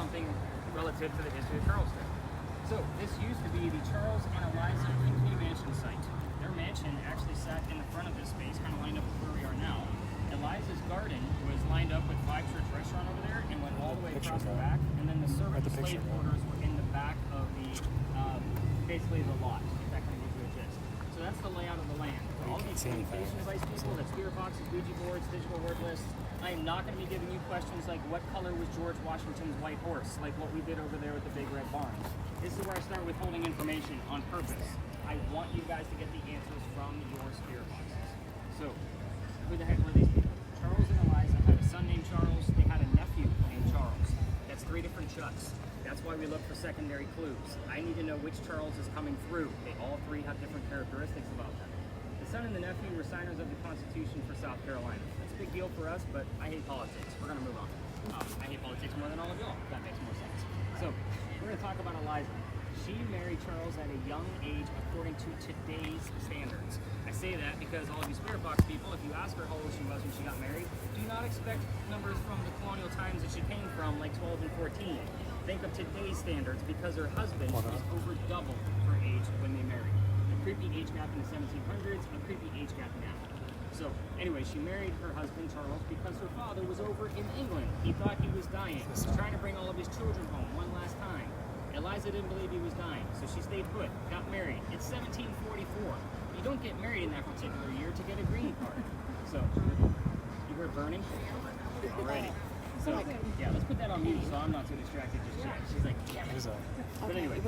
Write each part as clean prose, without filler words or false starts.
something relative to the history of Charleston. So this used to be the Charles and Eliza Pinckney Mansion site. Their mansion actually sat in the front of this space, kind of lined up with where we are now. Eliza's garden was lined up with Five Church Restaurant over there and went all the way across the back. And then the servant slave quarters were in the back of the, basically the lot, if that kind of gives you a gist. So that's the layout of the land. For all these communication device people, that's spirit boxes, Ouija boards, digital word lists, I am not going to be giving you questions like what color was George Washington's white horse, like what we did over there with the big red barn. This is where I start withholding information on purpose. I want you guys to get the answers from your spirit boxes. So, who the heck were these people? Charles and Eliza had a son named Charles. They had a nephew named Charles. That's 3 different Chucks. That's why we look for secondary clues. I need to know which Charles is coming through. They all 3 have different characteristics about them. The son and the nephew were signers of the Constitution for South Carolina. That's a big deal for us, but I hate politics. We're going to move on. I hate politics more than all of y'all, if that makes more sense. So, we're going to talk about Eliza. She married Charles at a young age according to today's standards. I say that because all of you spirit box people, if you ask her how old she was when she got married, do not expect numbers from the colonial times that she came from, like 12 and 14. Think of today's standards because her husband was over double her age when they married. A creepy age gap in the 1700s, a creepy age gap now. So anyway, she married her husband Charles because her father was over in England. He thought he was dying. He was trying to bring all of his children home one last time. Eliza didn't believe he was dying, so she stayed put, got married. It's 1744. You don't get married in that particular year to get a green card. So, you heard burning? Alrighty. So, yeah, let's put that on mute so I'm not so distracted just yet. She's like, damn it. But anyway,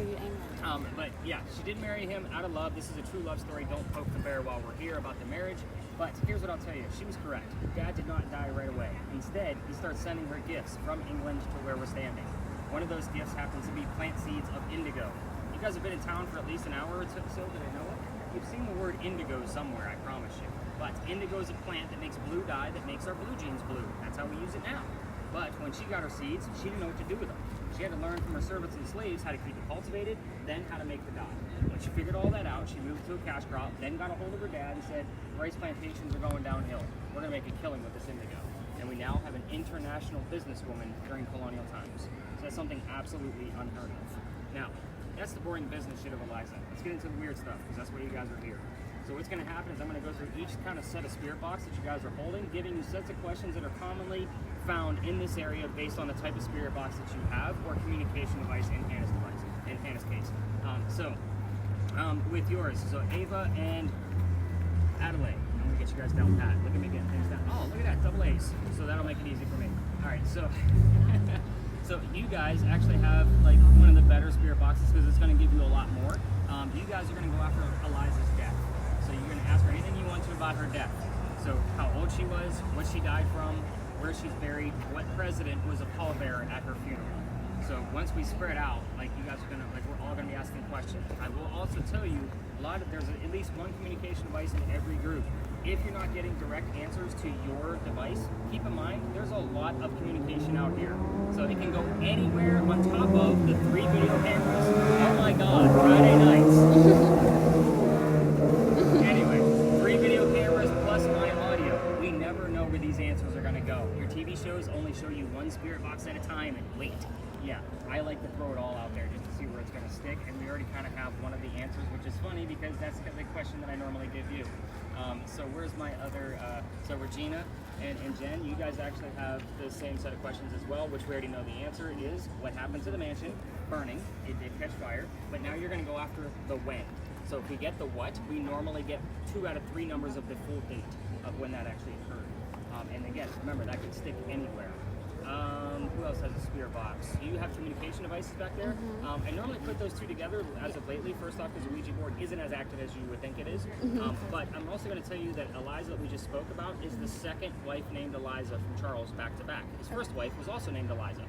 but yeah, she did marry him out of love. This is a true love story. Don't poke the bear while we're here about the marriage. But here's what I'll tell you. She was correct. Dad did not die right away. Instead, he starts sending her gifts from England to where we're standing. One of those gifts happens to be plant seeds of indigo. You guys have been in town for at least an hour or so that I know of. You've seen the word indigo somewhere, I promise you. But indigo is a plant that makes blue dye that makes our blue jeans blue. That's how we use it now. But when she got her seeds, she didn't know what to do with them. She had to learn from her servants and slaves how to keep it cultivated, then how to make the dye. When she figured all that out, she moved to a cash crop, then got a hold of her dad and said, rice plantations are going downhill. We're going to make a killing with this indigo. And we now have an international businesswoman during colonial times. So that's something absolutely unheard of. Now, that's the boring business shit of Eliza. Let's get into the weird stuff, because that's why you guys are here. So what's going to happen is I'm going to go through each kind of set of spirit box that you guys are holding, giving you sets of questions that are commonly found in this area based on the type of spirit box that you have or communication device in Hannah's device, in Hannah's case. With yours, so Ava and Adelaide. I'm going to get you guys down pat. Look at me getting things down. Oh, look at that, double A's. So that'll make it easy for me. All right, so so you guys actually have like one of the better spirit boxes because it's going to give you a lot more. You guys are going to go after Eliza's death. So you're going to ask her anything you want to about her death. So how old she was, what she died from, where she's buried, what president was a pallbearer at her funeral. So once we spread out, like you guys are gonna, like we're all gonna be asking questions. I will also tell you there's at least one communication device in every group. If you're not getting direct answers to your device, keep in mind there's a lot of communication out here. So it can go anywhere on top of the 3 video cameras. Oh my God, Friday nights. Anyway, 3 video cameras plus my audio. We never know where these answers are gonna go. Your TV shows only show you one spirit box at a time and wait. Yeah, I like to throw it all out there just to see where it's going to stick, and we already kind of have one of the answers, which is funny because that's the question that I normally give you. So where's my other, so Regina and Jen, you guys actually have the same set of questions as well, which we already know the answer is what happened to the mansion, burning, it did catch fire, but now you're going to go after the when. So if we get the what, we normally get 2 out of 3 numbers of the full date of when that actually occurred. And again, remember, that could stick anywhere. Who else has a spirit box? You have communication devices back there. I normally put those 2 together as of lately. First off, because the Ouija board isn't as active as you would think it is. But I'm also going to tell you that Eliza that we just spoke about is the second wife named Eliza from Charles back to back. His first wife was also named Eliza.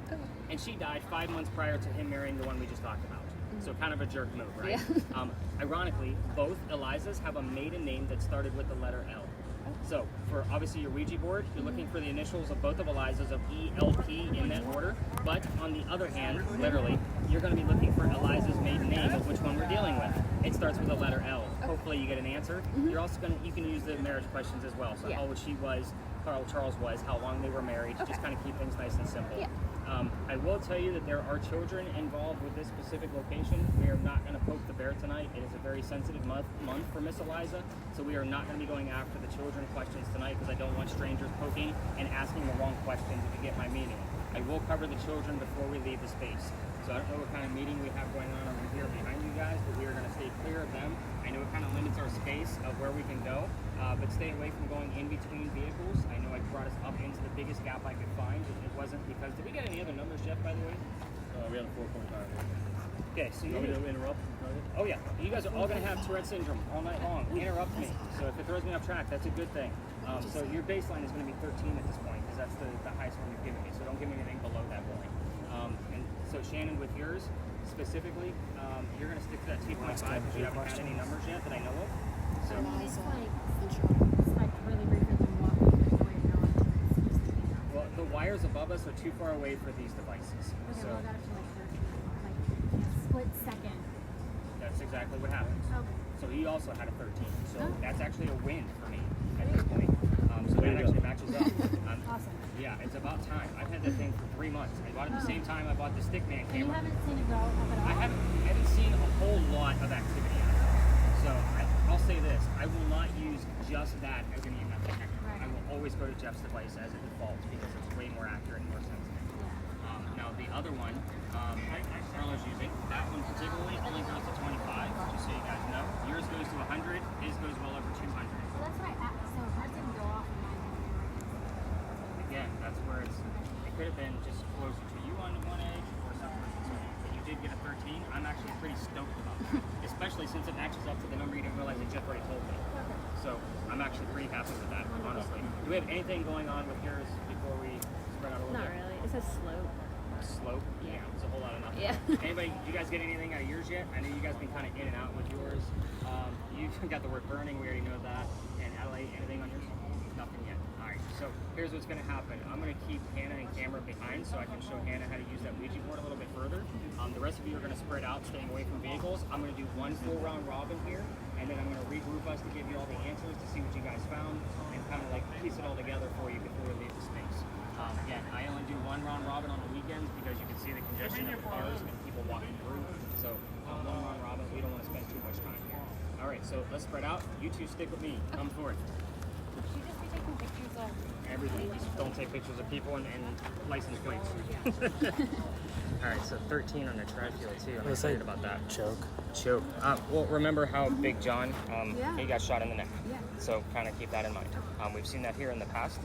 And she died 5 months prior to him marrying the one we just talked about. So kind of a jerk move, right? Yeah. Ironically, both Elizas have a maiden name that started with the letter L. So, for obviously your Ouija board, you're looking for the initials of both of Eliza's of E-L-P in that order. But on the other hand, literally, you're going to be looking for Eliza's maiden name of which one we're dealing with. It starts with the letter L. Hopefully you get an answer. You're also going to, you can use the marriage questions as well. So how old she was, Carl Charles was, how long they were married, just kind of keep things nice and simple. Yeah. I will tell you that there are children involved with this specific location. We are not going to poke the bear tonight. It is a very sensitive month for Miss Eliza, so we are not going to be going after the children questions tonight because I don't want strangers poking and asking the wrong questions, if you get my meaning. I will cover the children before we leave the space. So I don't know what kind of meeting we have going on over here behind you guys, but we are going to stay clear of them. I know it kind of limits our space of where we can go, but stay away from going in between vehicles. I know I brought us up into the biggest gap I could find. It wasn't because, did we get any other numbers, Jeff, by the way? We had a 4.5. Okay, so You want me to interrupt? oh yeah, you guys are all going to have Tourette syndrome all night long. Interrupt me. So if it throws me off track, that's a good thing. So your baseline is going to be 13 at this point because that's the highest one you've given me. So don't give me anything below that point. And so Shannon, with yours specifically, you're going to stick to that 2.5 because you haven't had any numbers yet that I know of. So It's like really weird for them walking. There's no way to know it's just well, the wires above us are too far away for these devices. okay, So well, I got up to like 13, like split second. that's exactly what happens. Okay. So he also had a 13. So Oh. that's actually a win for me at this point. So that actually matches up. Awesome. Yeah, it's about time. I've had that thing for 3 months. I bought it the same time I bought the Stickman And you camera. haven't seen it grow up at all? I haven't seen a whole lot of activity on it. So I'll say this, I will not use just that as an EMF detector. Right. I will always go to Jeff's device as a default because it's way more accurate and more sensitive. Yeah. Now the other one, Carlo's using, that one particularly only goes to 25, just so you guys know. Yours goes to 100, his goes well over 200. So that's what I asked. So that didn't go off in mine. Again, that's where it could have been just closer to you on one edge or somewhere. But you did get a 13. I'm actually pretty stoked about that, especially since it matches up to the number you didn't realize that Jeff already told me. So I'm actually pretty happy with that, honestly. Do we have anything going on with yours before we spread out a little Not bit? really. It says slope. Slope? Yeah, it's a whole lot of nothing. Yeah. Anybody, do you guys get anything out of yours yet? I know you guys been kind of in and out with yours. You've got the word burning, we already know that. And Adelaide, anything on yours? Nothing yet. All right, so here's what's going to happen. I'm going to keep Hannah and camera behind so I can show Hannah how to use that Ouija board a little bit further. The rest of you are going to spread out, staying away from vehicles. I'm going to do one full round robin here, and then I'm going to regroup us to give you all the answers to see what you guys found and kind of like piece it all together for you before we leave the space. Again, I only do one round robin on the weekends because you can see the congestion of the cars and people walking through. So one round robin, we don't want to spend too much time here. All right, so let's spread out. You two stick with me. Come forward. Should you just be taking pictures of Everything. Just don't take pictures of people and license plates. All right, so 13 on the tri field too. I'm excited about that. Choke. Choke. Well, remember how Big John, Yeah. he got shot in the neck. Yeah. So kind of keep that in mind. We've seen that here in the past.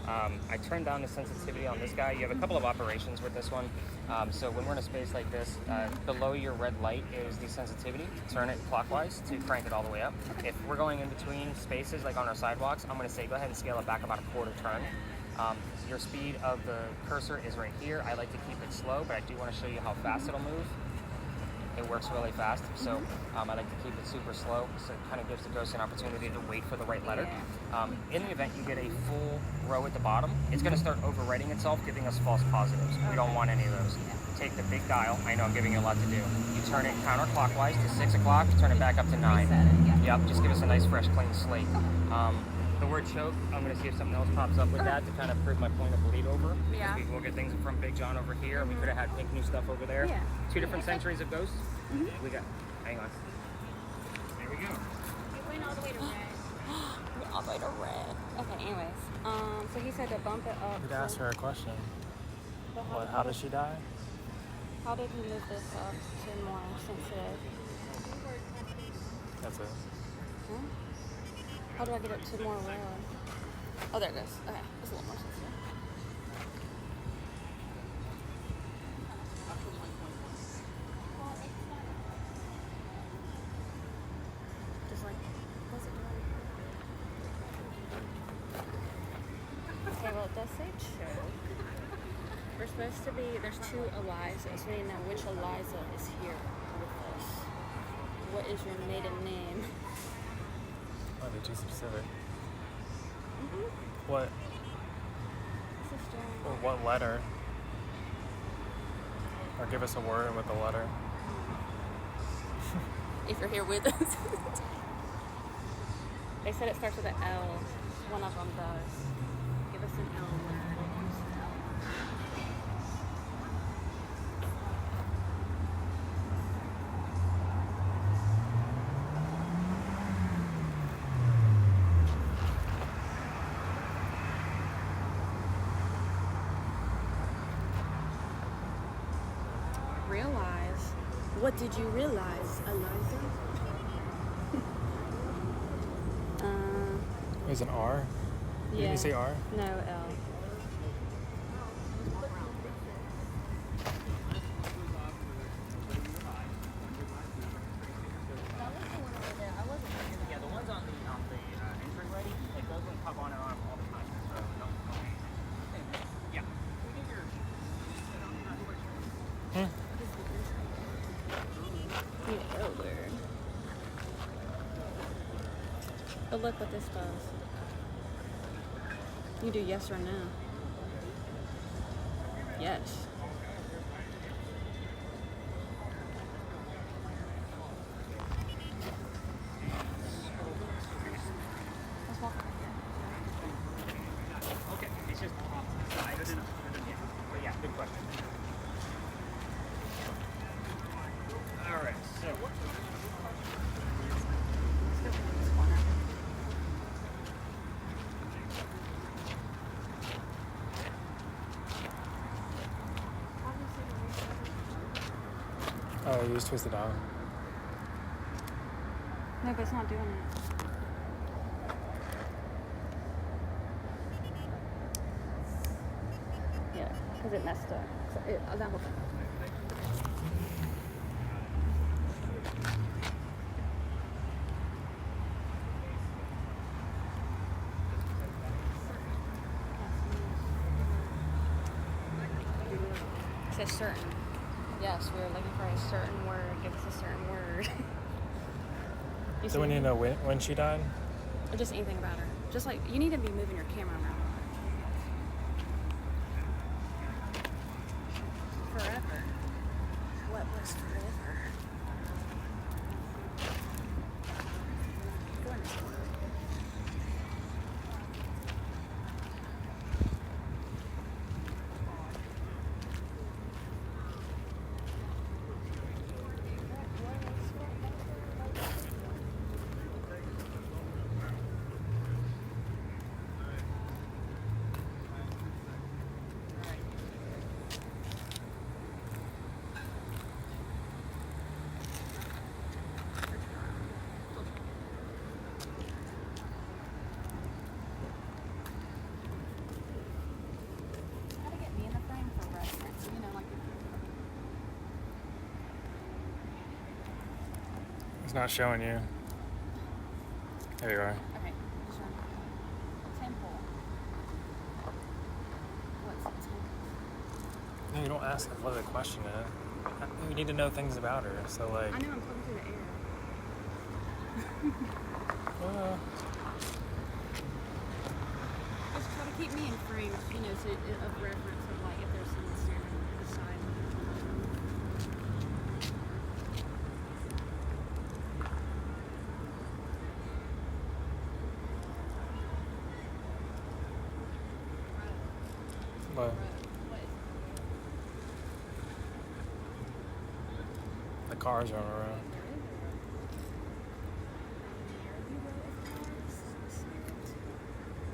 I turned down the sensitivity on this guy. You have a couple of operations with this one. So when we're in a space like this, below your red light is the sensitivity. Turn it clockwise to crank it all the way up. If we're going in between spaces, like on our sidewalks, I'm going to say go ahead and scale it back about a quarter turn. Your speed of the cursor is right here. I like to keep it slow, but I do want to show you how fast it'll move. It works really fast, so I like to keep it super slow, so it kind of gives the ghost an opportunity to wait for the right letter. In the event you get a full row at the bottom, it's going to start overwriting itself, giving us false positives. We don't want any of those. Take the big dial. I know I'm giving you a lot to do. You turn it counterclockwise to 6 o'clock, turn it back up to 9. Yep, just give us a nice, fresh, clean slate. The word choke, I'm going to see if something else pops up with that to kind of prove my point of bleed over. Yeah. We will get things from Big John over here. We could have had pink new stuff over there. Yeah. 2 different centuries of ghosts. We got, hang on. There we go. it went all the way to red. All the way to red. Okay, anyways. So he said to bump it up. You'd ask her a question. But What? How did she die? How did he move this up to more sensitive? That's it. Huh? How do I get it to more red? Oh, there it goes. Okay, it's a little more sensitive. Just like, what's it doing? Okay, well, it does say choke. We're supposed to be, there's 2 Elizas. We need to know which Eliza is here with us. What is your maiden name? Oh, they're too specific. What? Sister. Or what letter? Or give us a word with a letter. If you're here with us. They said it starts with an L. One of them does. Give us an L word. Realize. What did you realize, Eliza? There's an R. Did you say R? No, L. Yeah, the ones on the entryway, like those ones pop on and off all the time. So no. Yeah. We get your. Need an L word. But look what this does. You do yes or no. Yes. Let's walk over here. Okay, it's just off to the side. Good enough. Yeah. But yeah, good question. All right, so. Let's go from this corner. Oh, you just twist it out. No, but it's not doing it. Yeah, because it messed up. So that will. It says certain. Yes, we were looking for a certain word. Give us a certain word. You So we need to know when she died? Or just anything about her. Just like, you need to be moving your camera around. Forever. What was forever? Go in this corner. Gotta get me in the frame for reference. You know, like It's not showing you. There you are. okay, just run. Temple. What's a temple? No, you don't ask what the question is. You need to know things about her. So like, I know I'm talking through the air. Just try to keep me in frame, you know, so of reference of like if there's someone standing beside me. what? What is The cars are around.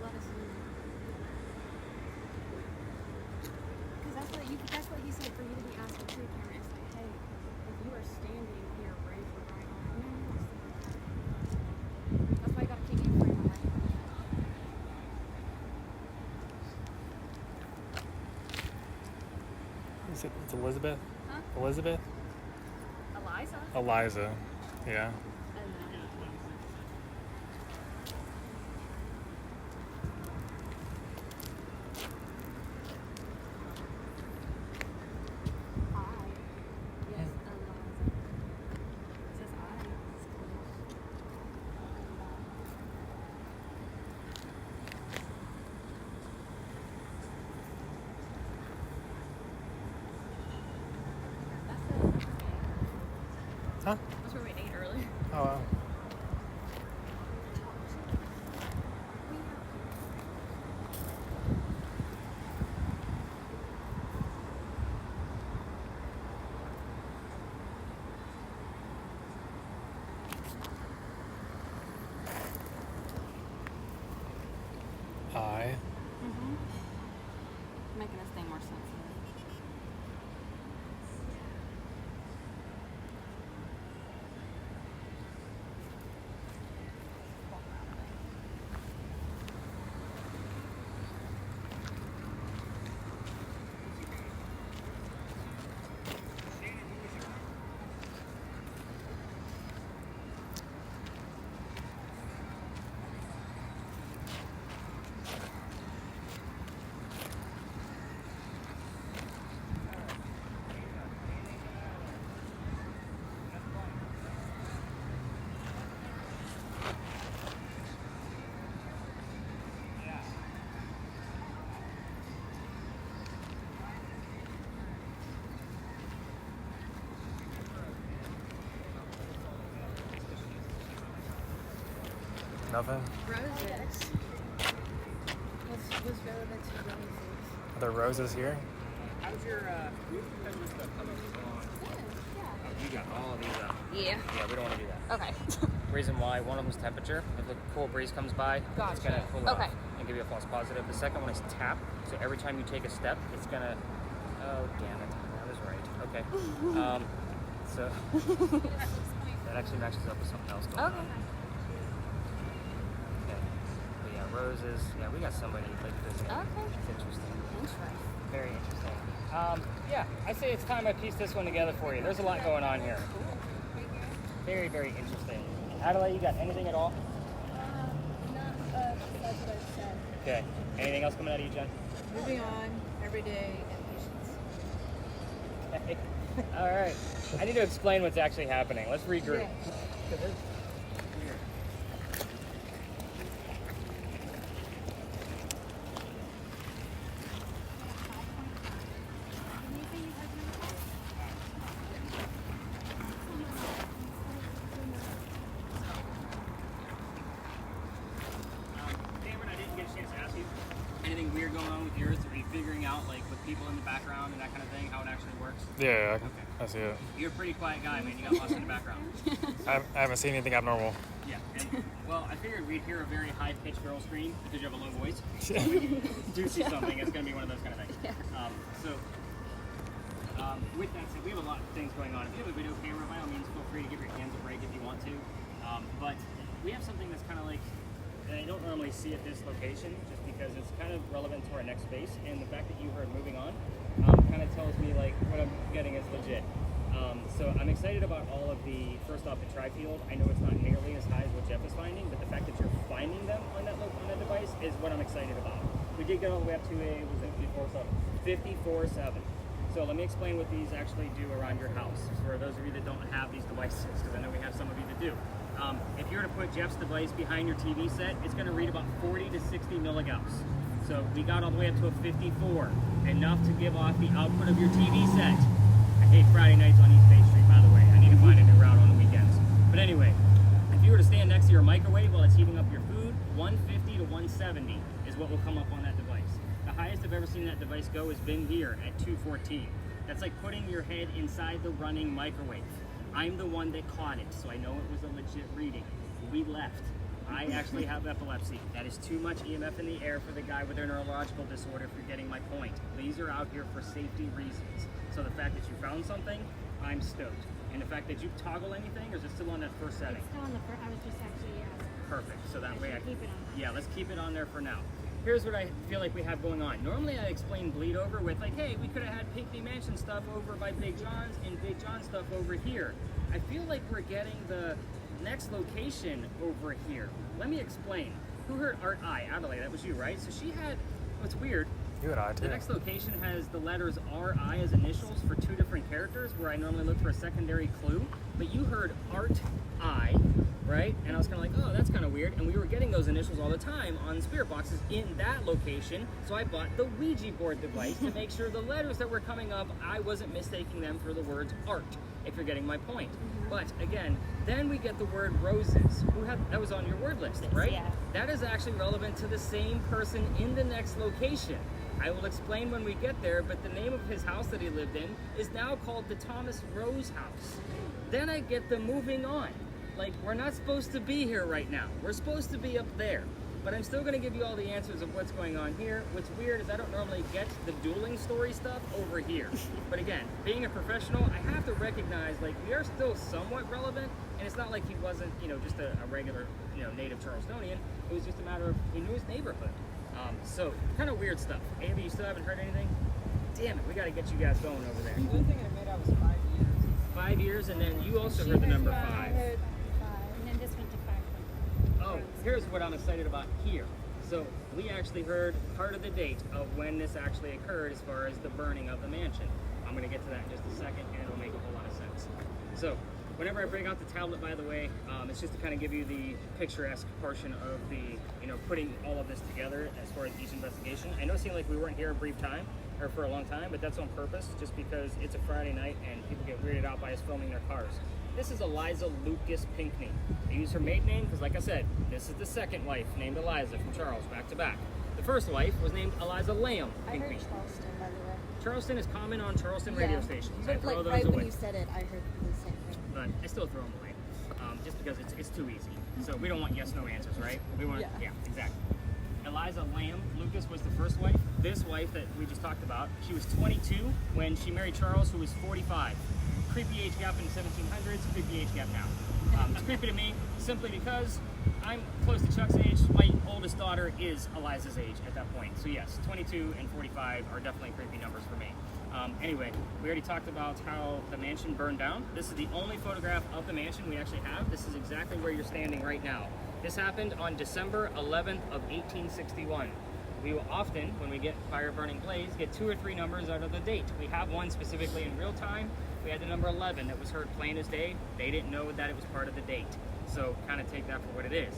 Let us know. Because that's what he said for you to be asking to the camera. It's like, hey, if you are standing here right or right on, that's why you gotta keep me in frame of reference. It's Elizabeth? Huh? Elizabeth? Eliza? Eliza. Yeah. Yes, Eliza. It says I. It's close. Huh? That's where we ate earlier. Oh, wow. Nothing? Roses. What's relevant to roses? Are there roses here? How's your stuff coming along? Oh, you got all of these up. Yeah. Yeah, we don't want to do that. Okay. Reason why, one of them's temperature. If a cool breeze comes by, it's Gotcha. gonna cool it Okay. off and give you a false positive. The second one is tap. So every time you take a step, it's gonna. Oh damn it! I was right. Okay. So that actually matches up with something else going on. Okay. Okay. But yeah, roses. Yeah, we got somebody like this. Okay. It's interesting. Interesting. Very interesting. Yeah, I say it's time I piece this one together for you. There's a lot going on here. Very, very interesting. Adelaide, you got anything at all? Not besides what I've said. Okay. Anything else coming out of you, Jen? Moving on, every day, and patience. Okay. All right. I need to explain what's actually happening. Let's regroup. Yeah. Cameron, I didn't get a chance to ask you anything weird going on with yours. Are you figuring out, like, with people in the background and that kind of thing, how it actually works? Yeah, I see it. You're a pretty quiet guy, man. You got lost in the background. I haven't seen anything abnormal. Yeah. And, well, I figured we'd hear a very high-pitched girl scream because you have a low voice. So when you do see something, it's going to be one of those kind of things. With that said, we have a lot of things going on. If you have a video camera, by all means, feel free to give your hands a break if you want to. But we have something that's kind of like, and I don't normally see at this location just because it's kind of relevant to our next space. And the fact that you heard moving on kind of tells me like what I'm getting is legit. So I'm excited about all of the, first off, the tri-field. I know it's not nearly as high as what Jeff is finding, but the fact that you're finding them on that device is what I'm excited about. We did get all the way up to a, was it 54.7? So let me explain what these actually do around your house for those of you that don't have these devices, because I know we have some of you that do. If you were to put Jeff's device behind your TV set, it's going to read about 40 to 60 milligauss. So we got all the way up to a 54, enough to give off the output of your TV set. I hate Friday nights on East Bay Street, by the way. I need to find a new route on the weekends. But anyway, if you were to stand next to your microwave while it's heating up your food, 150 to 170 is what will come up on that device. The highest I've ever seen that device go has been here at 214. That's like putting your head inside the running microwave. I'm the one that caught it, so I know it was a legit reading. We left. I actually have epilepsy. That is too much EMF in the air for the guy with a neurological disorder, if you're getting my point. These are out here for safety reasons. So the fact that you found something, I'm stoked. And the fact that you toggle anything, or is it still on that first setting? It's still on the first. I was just actually Perfect. So that way I can keep it on. Yeah, let's keep it on there for now. Here's what I feel like we have going on. Normally I explain bleed over with like, hey, we could have had Pinckney Mansion stuff over by Big John's and Big John stuff over here. I feel like we're getting the next location over here. Let me explain. Who heard Art I? Adelaide, that was you, right? So she had, what's weird, You and I the too. next location has the letters R-I as initials for two different characters where I normally look for a secondary clue. But you heard Art I, right? And I was kind of like, oh, that's kind of weird. And we were getting those initials all the time on spirit boxes in that location. So I bought the Ouija board device to make sure the letters that were coming up, I wasn't mistaking them for the words art, if you're getting my point. But again, then we get the word roses. That was on your word list, right? Yeah. That is actually relevant to the same person in the next location. I will explain when we get there, but the name of his house that he lived in is now called the Thomas Rose House. Then I get the moving on. Like, we're not supposed to be here right now. We're supposed to be up there. But I'm still going to give you all the answers of what's going on here. What's weird is I don't normally get the dueling story stuff over here. But again, being a professional, I have to recognize, like, we are still somewhat relevant. And it's not like he wasn't, just a regular, native Charlestonian. It was just a matter of, he knew his neighborhood. So, kind of weird stuff. Amy, you still haven't heard anything? Damn it, we got to get you guys going over there. The only thing I made out was 5 years. 5 years, and then you also heard the number 5. I heard 5, and then this went to 5. Oh, here's what I'm excited about here. So we actually heard part of the date of when this actually occurred as far as the burning of the mansion. I'm going to get to that in just a second, and it'll make a whole lot of sense. So whenever I bring out the tablet, by the way, it's just to kind of give you the picturesque portion of the, putting all of this together as far as each investigation. I know it seemed like we weren't here a brief time. or for a long time, but that's on purpose, just because it's a Friday night and people get weirded out by us filming their cars. This is Eliza Lucas Pinckney. I use her maiden name because, like I said, this is the second wife named Eliza from Charles, back to back. The first wife was named Eliza Lamb I heard Pinckney. Charleston, by the way. Charleston is common on Charleston radio stations. I But throw like those right away. when you said it, I heard the same thing. But I still throw them away, just because it's too easy. So we don't want yes/no answers, right? We want Yeah. exactly. Eliza Lamb Lucas was the first wife. This wife that we just talked about, she was 22 when she married Charles, who was 45. Creepy age gap in the 1700s, creepy age gap now. It's creepy to me simply because I'm close to Chuck's age. My oldest daughter is Eliza's age at that point. So yes, 22 and 45 are definitely creepy numbers for me. Anyway, we already talked about how the mansion burned down. This is the only photograph of the mansion we actually have. This is exactly where you're standing right now. This happened on December 11th of 1861. We will often, when we get fire burning blaze, get 2 or 3 numbers out of the date. We have one specifically in real time. We had the number 11 that was heard plain as day. They didn't know that it was part of the date. So kind of take that for what it is.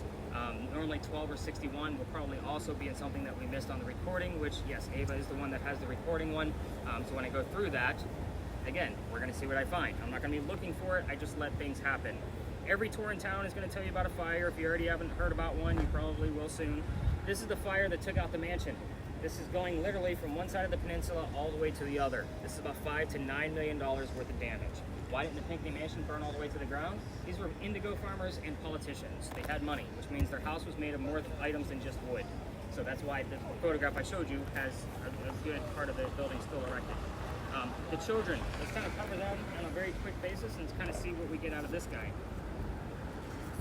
Normally 12 or 61 will probably also be in something that we missed on the recording, which yes, Ava is the one that has the recording one. So when I go through that, again, we're gonna see what I find. I'm not gonna be looking for it, I just let things happen. Every tour in town is gonna tell you about a fire. If you already haven't heard about one, you probably will soon. This is the fire that took out the mansion. This is going literally from one side of the peninsula all the way to the other. This is about $5 to $9 million worth of damage. Why didn't the Pinckney mansion burn all the way to the ground? These were indigo farmers and politicians. They had money, which means their house was made of more items than just wood. So that's why the photograph I showed you has a good part of the building still erected. The children, let's kind of cover them on a very quick basis and kind of see what we get out of this guy.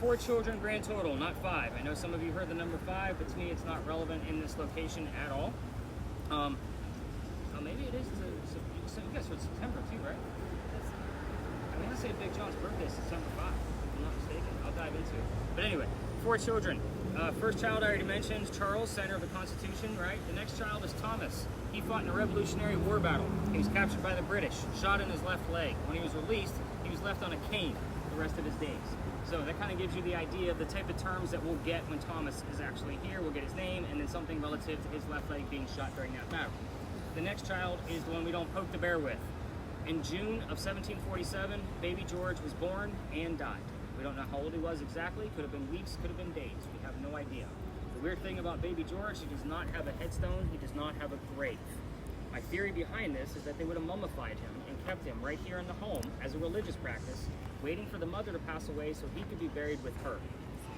4 children grand total, not 5. I know some of you heard the number 5, but to me it's not relevant in this location at all. Maybe it is so you guys are September too, right? I want to say Big John's birthday is September 5, if I'm not mistaken. I'll dive into it. But anyway, 4 children. First child I already mentioned, Charles, center of the Constitution, right? The next child is Thomas. He fought in a Revolutionary War battle. He was captured by the British, shot in his left leg. When he was released, he was left on a cane the rest of his days. So that kind of gives you the idea of the type of terms that we'll get when Thomas is actually here. We'll get his name and then something relative to his left leg being shot during that battle. The next child is the one we don't poke the bear with. In June of 1747, baby George was born and died. We don't know how old he was exactly. Could have been weeks, could have been days. We have no idea. The weird thing about baby George, he does not have a headstone. He does not have a grave. My theory behind this is that they would have mummified him and kept him right here in the home as a religious practice, waiting for the mother to pass away so he could be buried with her.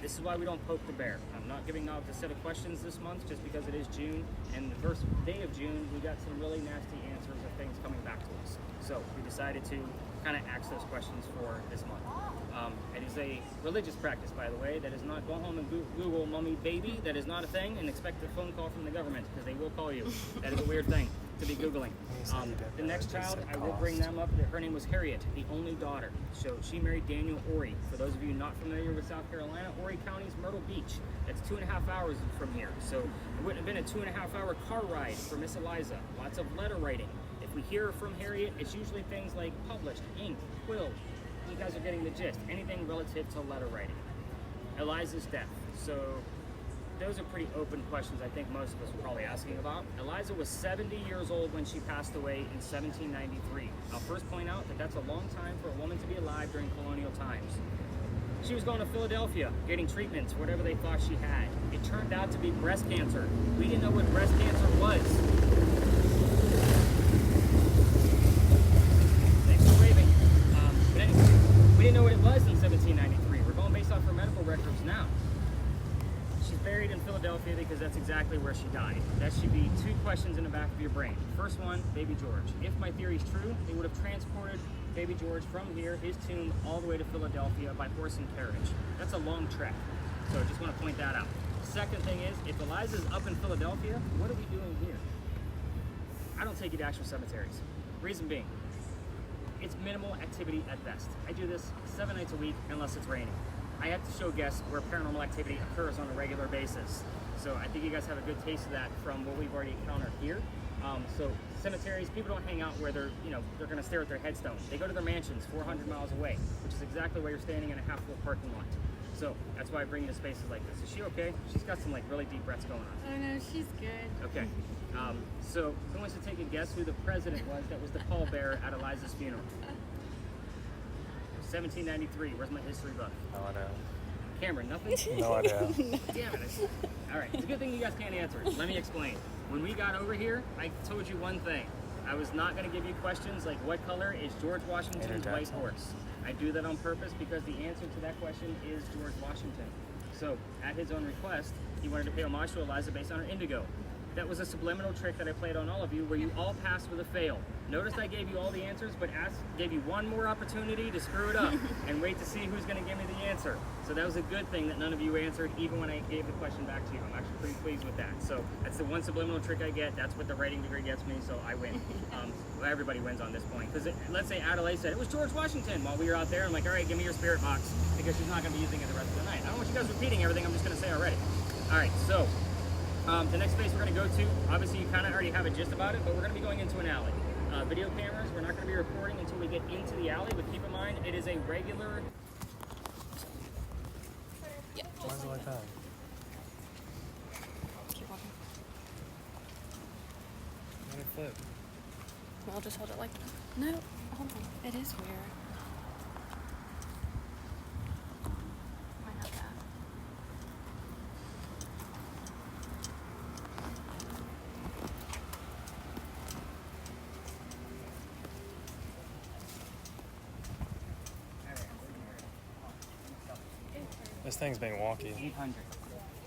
This is why we don't poke the bear. I'm not giving out the set of questions this month just because it is June, and the first day of June, we got some really nasty answers of things coming back to us. So we decided to kind of ask those questions for this month. It is a religious practice, by the way. That is not go home and Google mummy baby. That is not a thing, and expect a phone call from the government because they will call you. That is a weird thing to be Googling. The next child, I will bring them up. Her name was Harriet, the only daughter. So she married Daniel Orey. For those of you not familiar with South Carolina, Horry County is Myrtle Beach. That's 2.5 hours from here. So it wouldn't have been a 2.5-hour car ride for Miss Eliza. Lots of letter writing. If we hear from Harriet, it's usually things like published, ink, quill. You guys are getting the gist. Anything relative to letter writing. Eliza's death. So those are pretty open questions I think most of us are probably asking about. Eliza was 70 years old when she passed away in 1793. I'll first point out that that's a long time for a woman to be alive during colonial times. She was going to Philadelphia, getting treatments, whatever they thought she had. It turned out to be breast cancer. We didn't know what breast cancer was. Thanks for waving. But anyway, we didn't know what it was in 1793. We're going based off her medical records now. She's buried in Philadelphia because that's exactly where she died. That should be 2 questions in the back of your brain. First one, baby George. If my theory is true, they would have transported baby George from here, his tomb, all the way to Philadelphia by horse and carriage. That's a long trek. So I just want to point that out. Second thing is, if Eliza's up in Philadelphia, what are we doing here? I don't take you to actual cemeteries. Reason being, it's minimal activity at best. I do this 7 nights a week unless it's raining. I have to show guests where paranormal activity occurs on a regular basis. So I think you guys have a good taste of that from what we've already encountered here. So cemeteries, people don't hang out where they're going to stare at their headstone. They go to their mansions 400 miles away, which is exactly where you're standing in a half-full parking lot. So that's why I bring you to spaces like this. Is she okay? She's got some like really deep breaths going on. Oh no, she's good. Okay. So who wants to take a guess who the president was that was the pallbearer at Eliza's funeral? 1793. Where's my history book? No, I know. Cameron, nothing? No idea. Damn it. All right. It's a good thing you guys can't answer it. Let me explain. When we got over here, I told you one thing. I was not going to give you questions like what color is George Washington's white horse? I do that on purpose because the answer to that question is George Washington. So, at his own request, he wanted to pay homage to Eliza based on her indigo. That was a subliminal trick that I played on all of you where you all passed with a fail. Notice I gave you all the answers, but gave you one more opportunity to screw it up and wait to see who's going to give me the answer. So that was a good thing that none of you answered, even when I gave the question back to you. I'm actually pretty pleased with that. So that's the one subliminal trick I get. That's what the writing degree gets me, so I win. Well, everybody wins on this point. Because let's say Adelaide said, it was George Washington while we were out there. I'm like, all right, give me your spirit box, because she's not going to be using it the rest of the night. I don't want you guys repeating everything I'm just going to say already. All right, so the next space we're going to go to, obviously you kind of already have a gist about it, but we're going to be going into an alley. Video cameras, we're not going to be recording until we get into the alley, but keep in mind, it is a regular... Yeah, Why just is it like like that. that? Keep walking. Let it flip. Well, just hold it like that. No, hold on. It is weird. Why not that? This thing's being wonky. 800.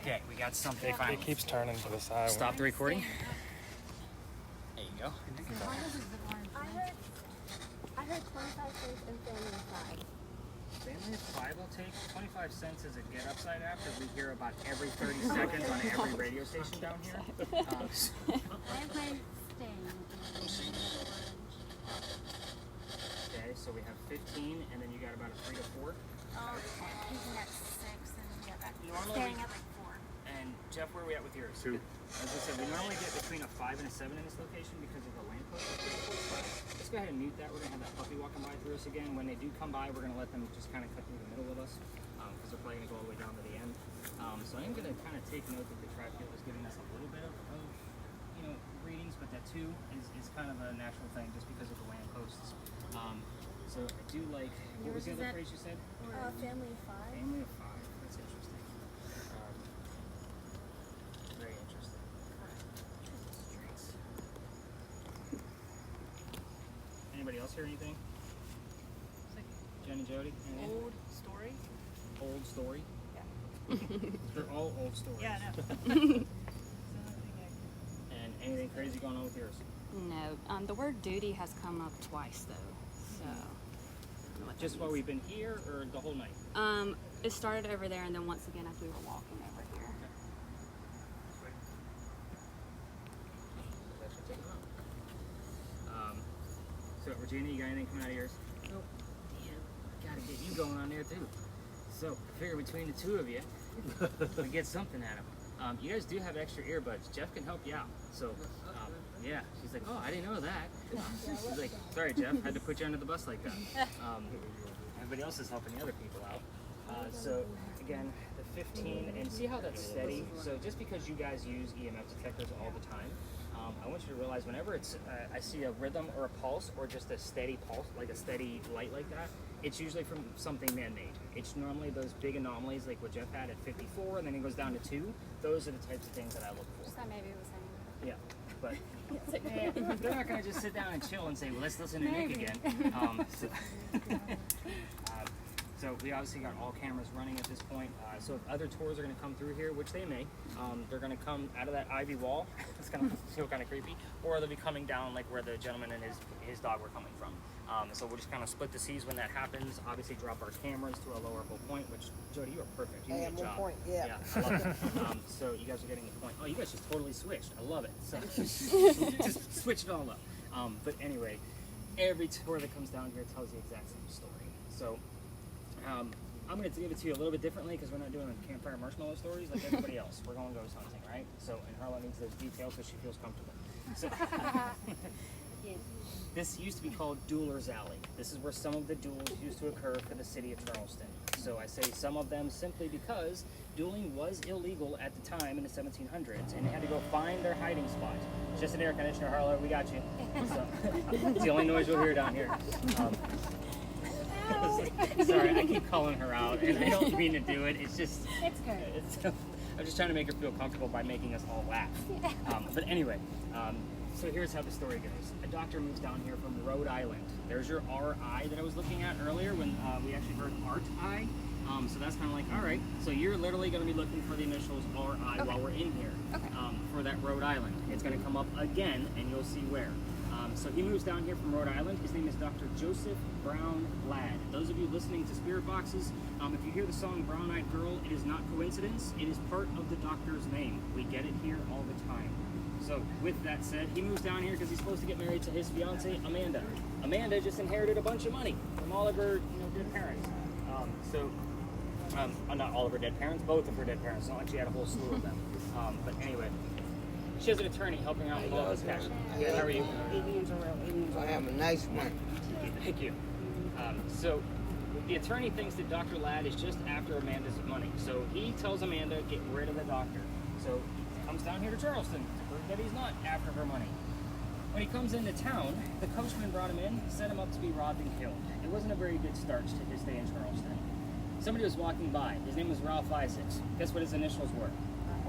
Okay, we got something. It keeps turning to the side. Stop the recording. There you go. I heard 25 cents and family side. Family of 5 will take 25 cents as a get upside after we hear about every 30 seconds on every radio station down here. I have my staying. Okay, so we have 15, and then you got about a 3 to 4. Using at 6 and yeah, back. Normally Staying we- at like 4. And Jeff, where are we at with yours? 2. As I said, we normally get between a 5 and a 7 in this location because of the lamppost. Let's go ahead and mute that. We're going to have that puppy walking by through us again. When they do come by, we're going to let them just kind of cut through the middle with us because they're probably going to go all the way down to the end. So I'm going to kind of take note that the track field is giving us a little bit of readings, but that 2 is kind of a natural thing just because of the lampposts. So I do like, what was the other phrase you said? Family of 5. Family of 5. That's interesting. Very interesting. Streets. Anybody else hear anything? Jen and Jody? Anything? Old story. Old story? Yeah. They're all old stories. Yeah, I know. And anything crazy going on with yours? No, the word duty has come up twice though, so. I don't know what that Just while means. we've been here or the whole night? It started over there and then once again as we were walking over here. That's what taking out. So Regina, you got anything coming out of yours? Nope. Damn, gotta get you going on there too. So I figure between the two of you, we get something out of them. You guys do have extra earbuds. Jeff can help you out. So yeah, she's like, oh, I didn't know that. She's like, sorry, Jeff, had to put you under the bus like that. Everybody else is helping the other people out. So again, the 15, and see how that's steady. So just because you guys use EMF detectors all the time, I want you to realize whenever it's I see a rhythm or a pulse or just a steady pulse, like a steady light like that, it's usually from something man-made. It's normally those big anomalies like what Jeff had at 54 and then it goes down to 2. Those are the types of things that I look for. Just that maybe it was saying. Yeah, but they're not going to just sit down and chill and say, well, let's listen to Nick again. So we obviously got all cameras running at this point. So if other tours are going to come through here, which they may, they're going to come out of that ivy wall. It's going to feel kind of creepy. Or they'll be coming down like where the gentleman and his dog were coming from. So we'll just kind of split the seas when that happens. Obviously drop our cameras to a lowerable point, which, Jody, you are perfect. You I did a am good 1 job. point, yeah. I love it. So you guys are getting the point. Oh, you guys just totally switched. I love it. So just switch it all up. But anyway, every tour that comes down here tells the exact same story. So I'm going to give it to you a little bit differently because we're not doing the campfire marshmallow stories like everybody else. We're going ghost hunting, right? So, and Harlan needs those details so she feels comfortable. So, Yes. This used to be called Dueler's Alley. This is where some of the duels used to occur for the city of Charleston. So I say some of them simply because dueling was illegal at the time in the 1700s, and they had to go find their hiding spot. It's just an air conditioner, Harlow. We got you. So, it's the only noise you'll hear down here. Sorry, I keep calling her out, and I don't mean to do it. It's just, It's good. I'm just trying to make her feel comfortable by making us all laugh. But anyway, so here's how the story goes. A doctor moves down here from Rhode Island. There's your RI that I was looking at earlier when we actually heard Art I. So that's kind of like, all right, so you're literally going to be looking for the initials RI while we're in here for that Rhode Island. It's going to come up again, and you'll see where. So he moves down here from Rhode Island. His name is Dr. Joseph Brown Ladd. Those of you listening to Spirit Boxes, if you hear the song Brown Eyed Girl, it is not coincidence. It is part of the doctor's name. We get it here all the time. So with that said, he moves down here because he's supposed to get married to his fiancée, Amanda. Amanda just inherited a bunch of money from all of her good parents. Not all of her dead parents, both of her dead parents. It's not like she had a whole slew of them. But anyway, she has an attorney helping out with all this cash. Good, how are you? I am a nice one. Thank you. So the attorney thinks that Dr. Ladd is just after Amanda's money. So he tells Amanda, get rid of the doctor. So he comes down here to Charleston to prove that he's not after her money. When he comes into town, the coachman brought him in, set him up to be robbed and killed. It wasn't a very good start to his day in Charleston. Somebody was walking by. His name was Ralph Isaacs. Guess what his initials were?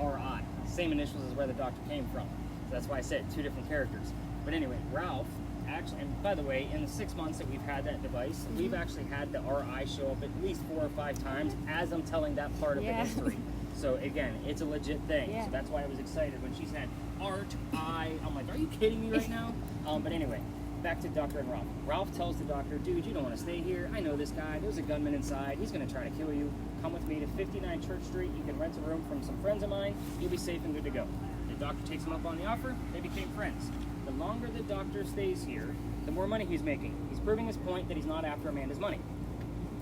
R.I. Same initials as where the doctor came from. So that's why I said two different characters. But anyway, Ralph actually, and by the way, in the 6 months that we've had that device, we've actually had the RI show up at least 4 or 5 times as I'm telling that part of the history. So again, it's a legit thing. So that's why I was excited when she said Art I. I'm like, are you kidding me right now? But anyway, back to Doctor and Ralph. Ralph tells the doctor, dude, you don't want to stay here. I know this guy. There's a gunman inside. He's going to try to kill you. Come with me to 59 Church Street. You can rent a room from some friends of mine. You'll be safe and good to go. The doctor takes him up on the offer. They became friends. The longer the doctor stays here, the more money he's making. He's proving his point that he's not after Amanda's money.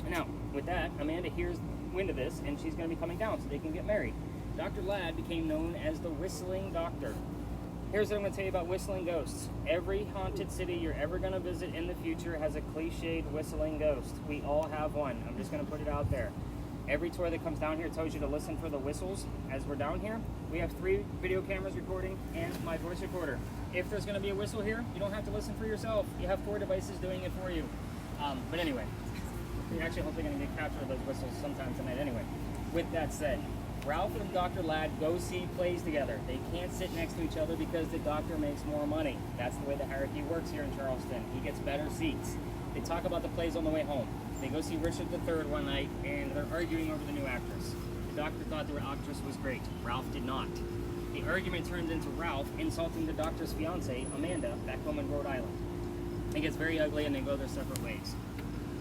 Now, with that, Amanda hears wind of this, and she's going to be coming down so they can get married. Dr. Ladd became known as the Whistling Doctor. Here's what I'm going to tell you about whistling ghosts. Every haunted city you're ever going to visit in the future has a cliched whistling ghost. We all have one. I'm just going to put it out there. Every tour that comes down here tells you to listen for the whistles as we're down here. We have 3 video cameras recording and my voice recorder. If there's going to be a whistle here, you don't have to listen for yourself. You have 4 devices doing it for you. But anyway, you're actually hopefully going to get capture of those whistles sometime tonight anyway. With that said, Ralph and Dr. Ladd go see plays together. They can't sit next to each other because the doctor makes more money. That's the way the hierarchy works here in Charleston. He gets better seats. They talk about the plays on the way home. They go see Richard III one night, and they're arguing over the new actress. The doctor thought the actress was great. Ralph did not. The argument turns into Ralph insulting the doctor's fiancée, Amanda, back home in Rhode Island. It gets very ugly, and they go their separate ways.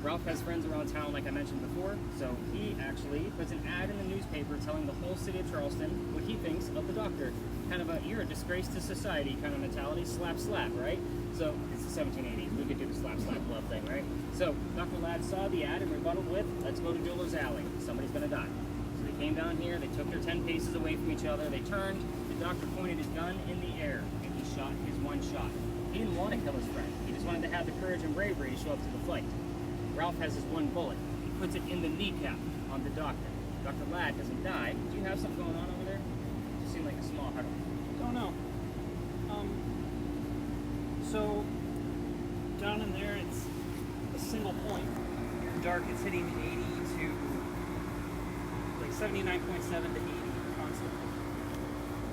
Ralph has friends around town, like I mentioned before, so he actually puts an ad in the newspaper telling the whole city of Charleston what he thinks of the doctor. Kind of a, you're a disgrace to society kind of mentality, slap, slap, right? So, it's the 1780s, we could do the slap, slap, love thing, right? So, Dr. Ladd saw the ad and rebutted with, let's go to Dueler's Alley, somebody's gonna die. So they came down here, they took their 10 paces away from each other, they turned, the doctor pointed his gun in the air, and he shot his one shot. He didn't want to kill his friend, he just wanted to have the courage and bravery to show up to the fight. Ralph has his one bullet. He puts it in the kneecap on the doctor. Dr. Ladd doesn't die. Do you have something going on over there? It seemed like a small huddle. Don't know. So down in there, it's a single point. Dark, it's hitting 80 to like 79.7 to 80 constantly.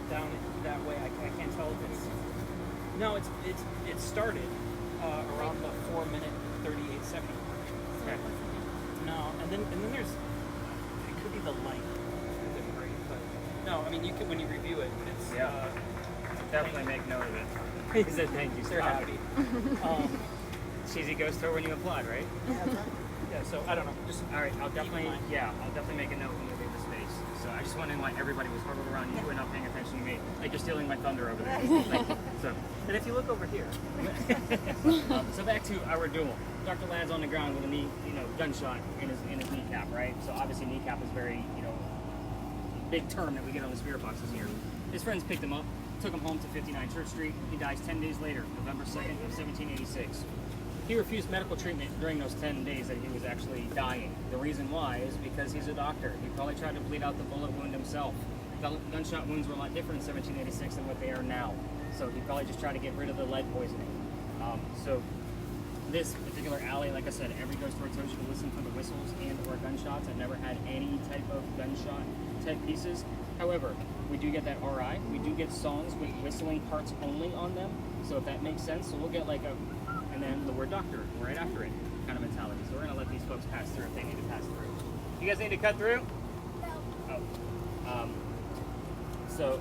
Down that way, I can't tell if it's. No, it started around the 4-minute 38-second mark. Okay. No, and then there's it could be the light isn't great, but no, I mean you can when you review it, it's Definitely make note of it. He said thank you. they're happy. Cheesy ghost tour when you applaud, right? Yeah, so I don't know. Just All right, I'll definitely in mind. I'll definitely make a note when we leave the space. So I just wondering why everybody was huddled around you and not paying attention to me. Like you're stealing my thunder over there. So, And if you look over here, so back to our duel. Dr. Ladd's on the ground with a knee, gunshot in his kneecap, right? So obviously kneecap is very, big term that we get on the spirit boxes here. His friends picked him up, took him home to 59 Church Street. He dies 10 days later, November 2nd of 1786. He refused medical treatment during those 10 days that he was actually dying. The reason why is because he's a doctor. He probably tried to bleed out the bullet wound himself. Gunshot wounds were a lot different in 1786 than what they are now. So he probably just tried to get rid of the lead poisoning. So this particular alley, like I said, every ghost story tells you to listen for the whistles and or gunshots. I've never had any type of gunshot type pieces. However, we do get that RI. We do get songs with whistling parts only on them. So if that makes sense, so we'll get like a, and then the word doctor right after it kind of mentality. So we're gonna let these folks pass through if they need to pass through. You guys need to cut through? No. Oh. So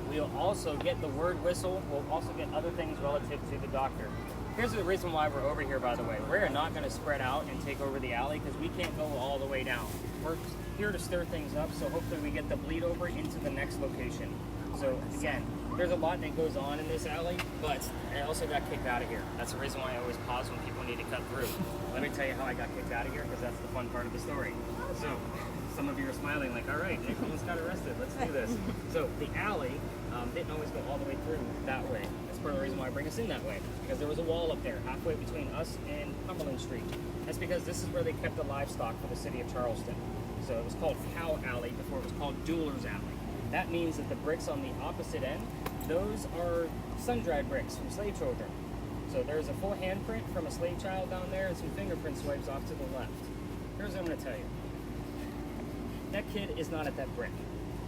we'll also get the word whistle. We'll also get other things relative to the doctor. Here's the reason why we're over here, by the way. We're not going to spread out and take over the alley because we can't go all the way down. We're here to stir things up, so hopefully we get the bleed over into the next location. So again, there's a lot that goes on in this alley, but I also got kicked out of here. That's the reason why I always pause when people need to cut through. Let me tell you how I got kicked out of here because that's the fun part of the story. So some of you are smiling like, all right, Nick almost got arrested. Let's do this. So the alley didn't always go all the way through that way. That's part of the reason why I bring us in that way, because there was a wall up there halfway between us and Cumberland Street. That's because this is where they kept the livestock for the city of Charleston. So it was called Cow Alley before it was called Dueler's Alley. That means that the bricks on the opposite end, those are sun-dried bricks from slave children. So there's a full handprint from a slave child down there and some fingerprint swipes off to the left. Here's what I'm going to tell you. That kid is not at that brick.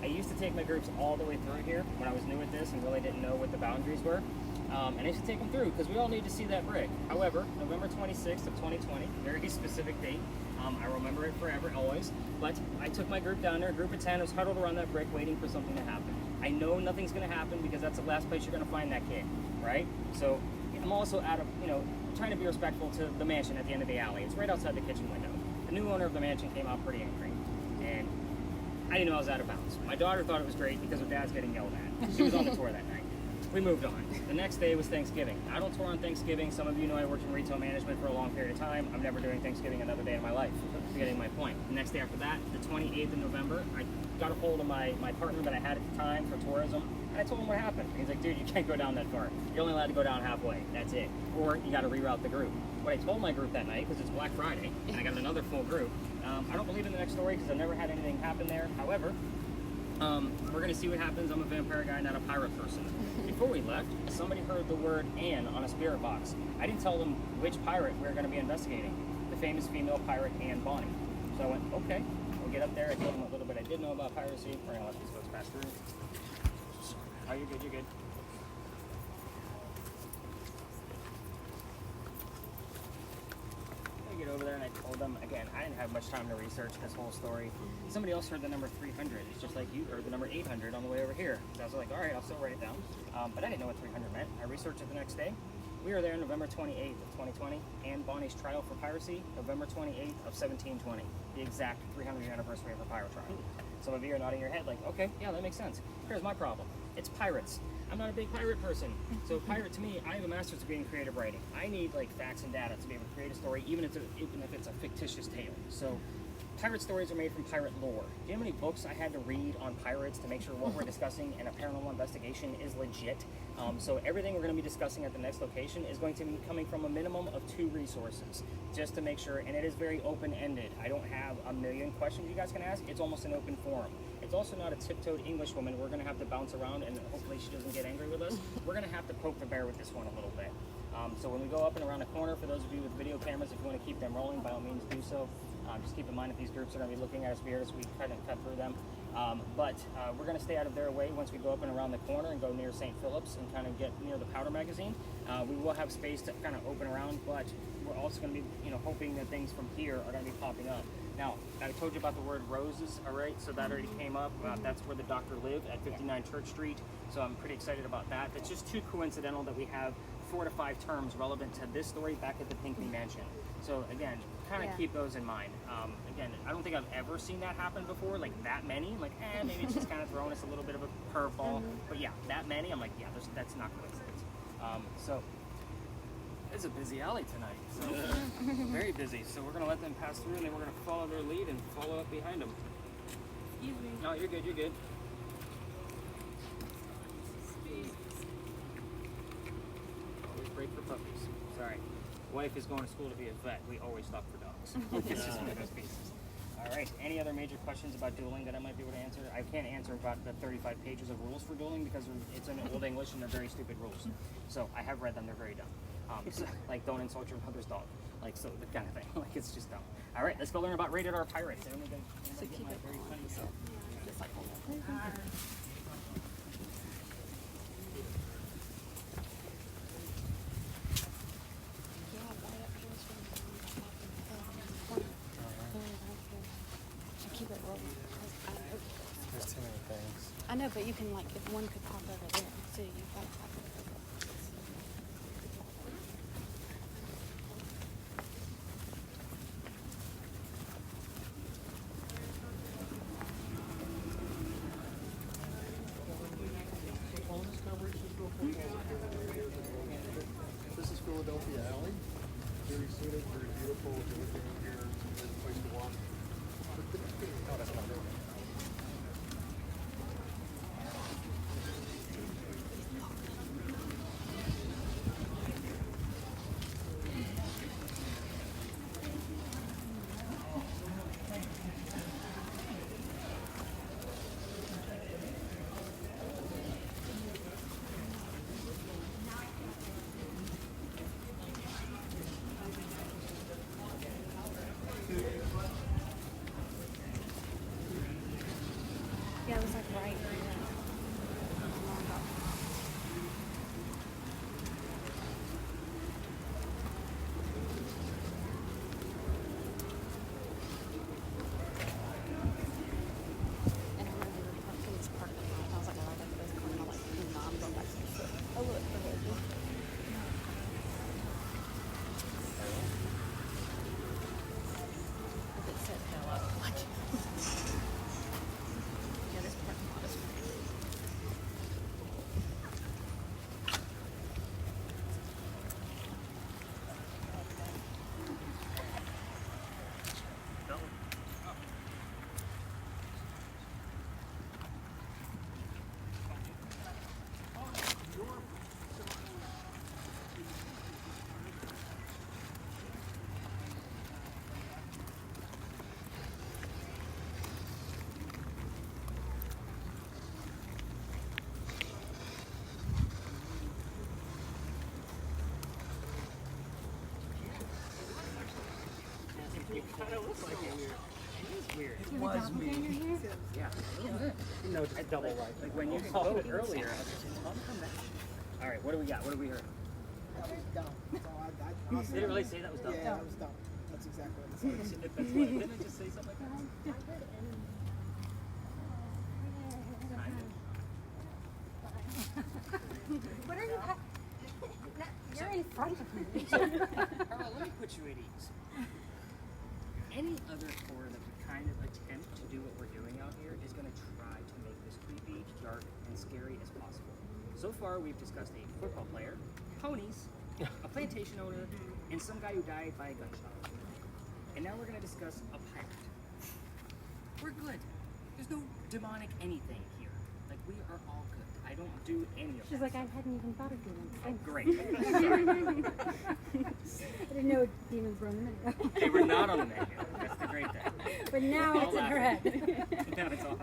I used to take my groups all the way through here when I was new at this and really didn't know what the boundaries were. And I used to take them through because we all need to see that brick. However, November 26th of 2020, very specific date. I remember it forever, always. But I took my group down there, a group of 10 was huddled around that brick waiting for something to happen. I know nothing's going to happen because that's the last place you're going to find that kid, right? So I'm also out of, trying to be respectful to the mansion at the end of the alley. It's right outside the kitchen window. The new owner of the mansion came out pretty angry. And I didn't know I was out of bounds. My daughter thought it was great because her dad's getting yelled at. She was on the tour that night. We moved on. The next day was Thanksgiving. I don't tour on Thanksgiving. Some of you know I worked in retail management for a long period of time. I'm never doing Thanksgiving another day in my life. You're getting my point. The next day after that, the 28th of November, I got a hold of my partner that I had at the time for tourism, and I told him what happened. He's like, dude, you can't go down that far. You're only allowed to go down halfway. That's it. Or you got to reroute the group. What I told my group that night, because it's Black Friday, and I got another full group, I don't believe in the next story because I've never had anything happen there. However, we're going to see what happens. I'm a vampire guy, not a pirate person. Before we left, somebody heard the word Anne on a spirit box. I didn't tell them which pirate we were going to be investigating. The famous female pirate Anne Bonny. So I went, okay, we'll get up there. I told them a little bit I did know about piracy. We're going to let these folks pass through. Oh, you're good, you're good. Get over there and I told them, again, I didn't have much time to research this whole story. Somebody else heard the number 300. It's just like you heard the number 800 on the way over here. So I was like, all right, I'll still write it down. But I didn't know what 300 meant. I researched it the next day. We were there November 28th of 2020. Anne Bonny's trial for piracy, November 28th of 1720. The exact 300th anniversary of her pirate trial. Some of you are nodding your head like, okay, yeah, that makes sense. Here's my problem. It's pirates. I'm not a big pirate person. So pirate to me, I have a master's degree in creative writing. I need like facts and data to be able to create a story, even if it's a fictitious tale. So pirate stories are made from pirate lore. Do you know how many books I had to read on pirates to make sure what we're discussing in a paranormal investigation is legit? So everything we're going to be discussing at the next location is going to be coming from a minimum of 2 resources, just to make sure, and it is very open-ended. I don't have a million questions you guys can ask. It's almost an open forum. It's also not a tiptoed English woman. We're going to have to bounce around, and hopefully she doesn't get angry with us. We're going to have to poke the bear with this one a little bit. So when we go up and around the corner, for those of you with video cameras, if you want to keep them rolling, by all means do so. Just keep in mind if these groups are going to be looking at us weird as we try to cut through them. But we're going to stay out of their way once we go up and around the corner and go near St. Philip's and kind of get near the powder magazine. We will have space to kind of open around, but we're also going to be, hoping that things from here are going to be popping up. Now, I told you about the word roses, all right? So that already came up. That's where the doctor lived, at 59 Church Street. So I'm pretty excited about that. It's just too coincidental that we have 4 to 5 terms relevant to this story back at the Pinckney Mansion. So again, kind of keep those in mind. Again, I don't think I've ever seen that happen before, like that many. Like, maybe it's just kind of throwing us a little bit of a curveball. But yeah, that many, I'm like, yeah, that's not coincidence. So it's a busy alley tonight. So very busy. So we're going to let them pass through, and then we're going to follow their lead and follow up behind them. Excuse me. No, you're good, you're good. Speed. great for puppies. Sorry. Wife is going to school to be a vet. We always stop for dogs. It's just one of those pieces. All right. Any other major questions about dueling that I might be able to answer? I can't answer about the 35 pages of rules for dueling because it's in Old English and they're very stupid rules. So I have read them. They're very dumb. So, like, don't insult your mother's dog. Like, so the kind of thing. Like, it's just dumb. All right. Let's go learn about rated R pirates. And then we get my very funny self. Just like keep it rolling. There's too many things. I know, but you can, like, if one could pop over there, so you got to pop over there. This is Philadelphia Alley. Very scenic, very beautiful. If you're looking here, it's a good place to walk. Oh, that's not good. Yeah, it was like right. And I remember we were parking this parking lot. I was like, right after this corner, I'm like, no, I'm going back to the foot. Oh, look, the logo. If it said hello, like. Yeah, this parking lot is crazy. It kind of looks like it. It is weird. It was me. Yeah. No, I double like when you spoke earlier, I was like, Tom, come back. All right, what do we got? What do we heard? That was dumb. So Did it really say that was dumb? yeah, that was dumb. That's exactly what it said. That's what, didn't it just say something like that? What are you? You're in front of me. All right, let me put you at ease. Any other tour that would kind of attempt to do what we're doing out here is going to try to make this creepy, dark, and scary as possible. So far, we've discussed a football player, ponies, a plantation owner, and some guy who died by a gunshot. And now we're going to discuss a pirate. We're good. There's no demonic anything here. Like, we are all good. I don't do any of She's that. like, I hadn't even thought of demons. Oh, great. Sorry. I didn't know demons were on the menu. They were not on the menu. That's the great thing. But now All it's in her laughing. head. Now it's all.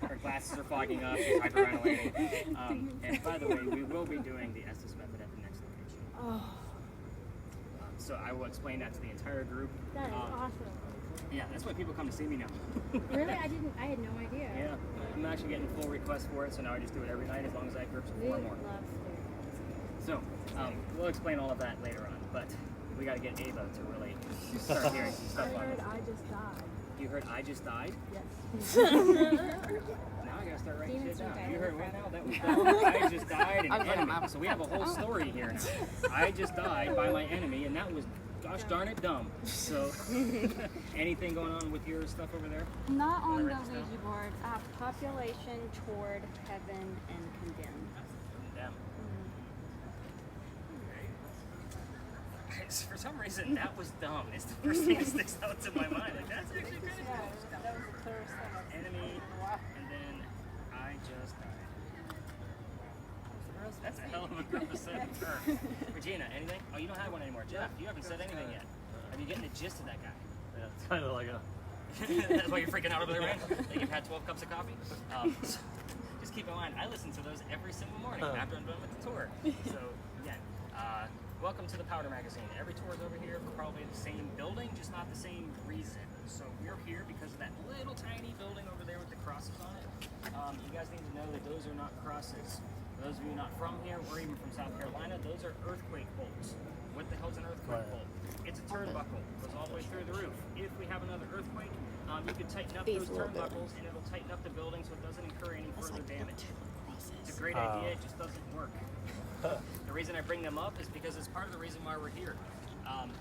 Her glasses are fogging up. She's hyperventilating. And by the way, we will be doing the Estes method at the next location. Oh, So I will explain that to the entire group. that is awesome. Yeah, that's why people come to see me now. Really? I had no idea. Yeah, I'm actually getting full requests for it, so now I just do it every night as long as I have groups of We 4 love more. sleep. So we'll explain all of that later on, but we got to get Ava to really start hearing some I stuff on heard it. I just died. You heard I just died? Yes. Now I gotta start writing shit Demons are down. better You heard than what now? Friday. That was dumb. I just died and enemy. So we have a whole story here now. I just died by my enemy, and that was gosh darn it dumb. So anything going on with your stuff over there? Not on the Wanna write this down? Ouija board. Population toward heaven and condemned. Damn. For some reason, that was dumb. It's the first thing that sticks out to my mind. Like, that's actually kind of cool. That was the clearest thing. Enemy, and then I just died. Charles. That's a hell of a group of seven terms. Regina, anything? Oh, you don't have one anymore. Jeff, you haven't said anything yet. Are you getting the gist of that guy? Yeah, it's kind of like a. That's why you're freaking out over there, man? Like you've had 12 cups of coffee? So just keep in mind, I listen to those every single morning after I'm done with the tour. So, again, welcome to the Powder Magazine. Every tour is over here for probably the same building, just not the same reason. So we're here because of that little tiny building over there with the crosses on it. You guys need to know that those are not crosses. For those of you not from here or even from South Carolina, those are earthquake bolts. What the hell's an earthquake bolt? It's a turnbuckle. Goes all the way through the roof. If we have another earthquake, you can tighten up those turnbuckles and it'll tighten up the building so it doesn't incur any further damage. It's a great idea, it just doesn't work. The reason I bring them up is because it's part of the reason why we're here.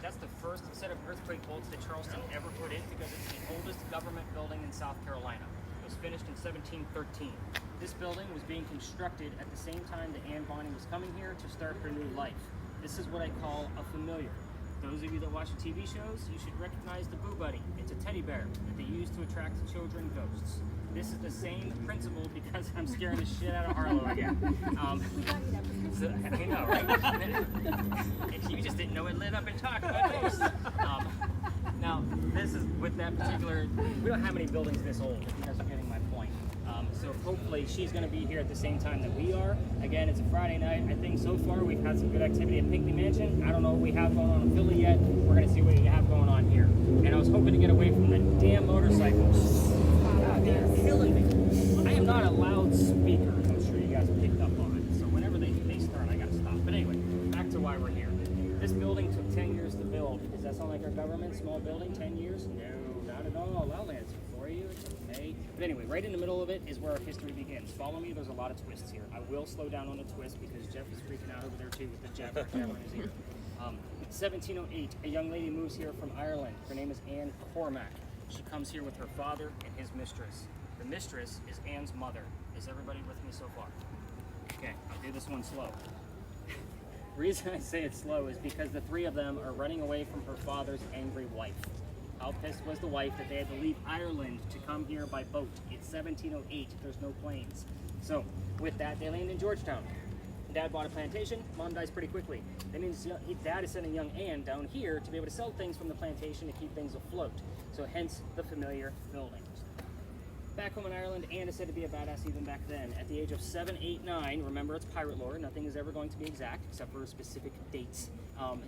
That's the first set of earthquake bolts that Charleston ever put in because it's the oldest government building in South Carolina. It was finished in 1713. This building was being constructed at the same time that Anne Bonny was coming here to start her new life. This is what I call a familiar. Those of you that watch the TV shows, you should recognize the Boo Buddy. It's a teddy bear that they use to attract children ghosts. This is the same principle because I'm scaring the shit out of Harlow again. So, I know, right? You just didn't know it lit up and talked about ghosts. Now, this is with that particular, we don't have many buildings this old, if you guys are getting my point. So hopefully she's going to be here at the same time that we are. Again, it's a Friday night. I think so far we've had some good activity at Pinckney Mansion. I don't know what we have going on in Philly yet. We're going to see what we have going on here. And I was hoping to get away from the damn motorcycles. God, they're killing me. I am not a loudspeaker. I'm sure you guys picked up on it. So whenever they start, I got to stop. But anyway, back to why we're here. This building took 10 years to build. Does that sound like our government? Small building, 10 years? No, not at all. I'll answer for you. It's okay. But anyway, right in the middle of it is where our history begins. Follow me. There's a lot of twists here. I will slow down on the twist because Jeff is freaking out over there too with the jabber in his ear. 1708, a young lady moves here from Ireland. Her name is Anne Cormac. She comes here with her father and his mistress. The mistress is Anne's mother. Is everybody with me so far? Okay, I'll do this one slow. The reason I say it's slow is because the three of them are running away from her father's angry wife. How pissed was the wife that they had to leave Ireland to come here by boat? It's 1708, there's no planes. So, with that, they land in Georgetown. Dad bought a plantation, Mom dies pretty quickly. That means Dad is sending young Anne down here to be able to sell things from the plantation to keep things afloat. So hence the familiar buildings. Back home in Ireland, Anne is said to be a badass even back then. At the age of 7, 8, 9, remember it's pirate lore, nothing is ever going to be exact except for specific dates.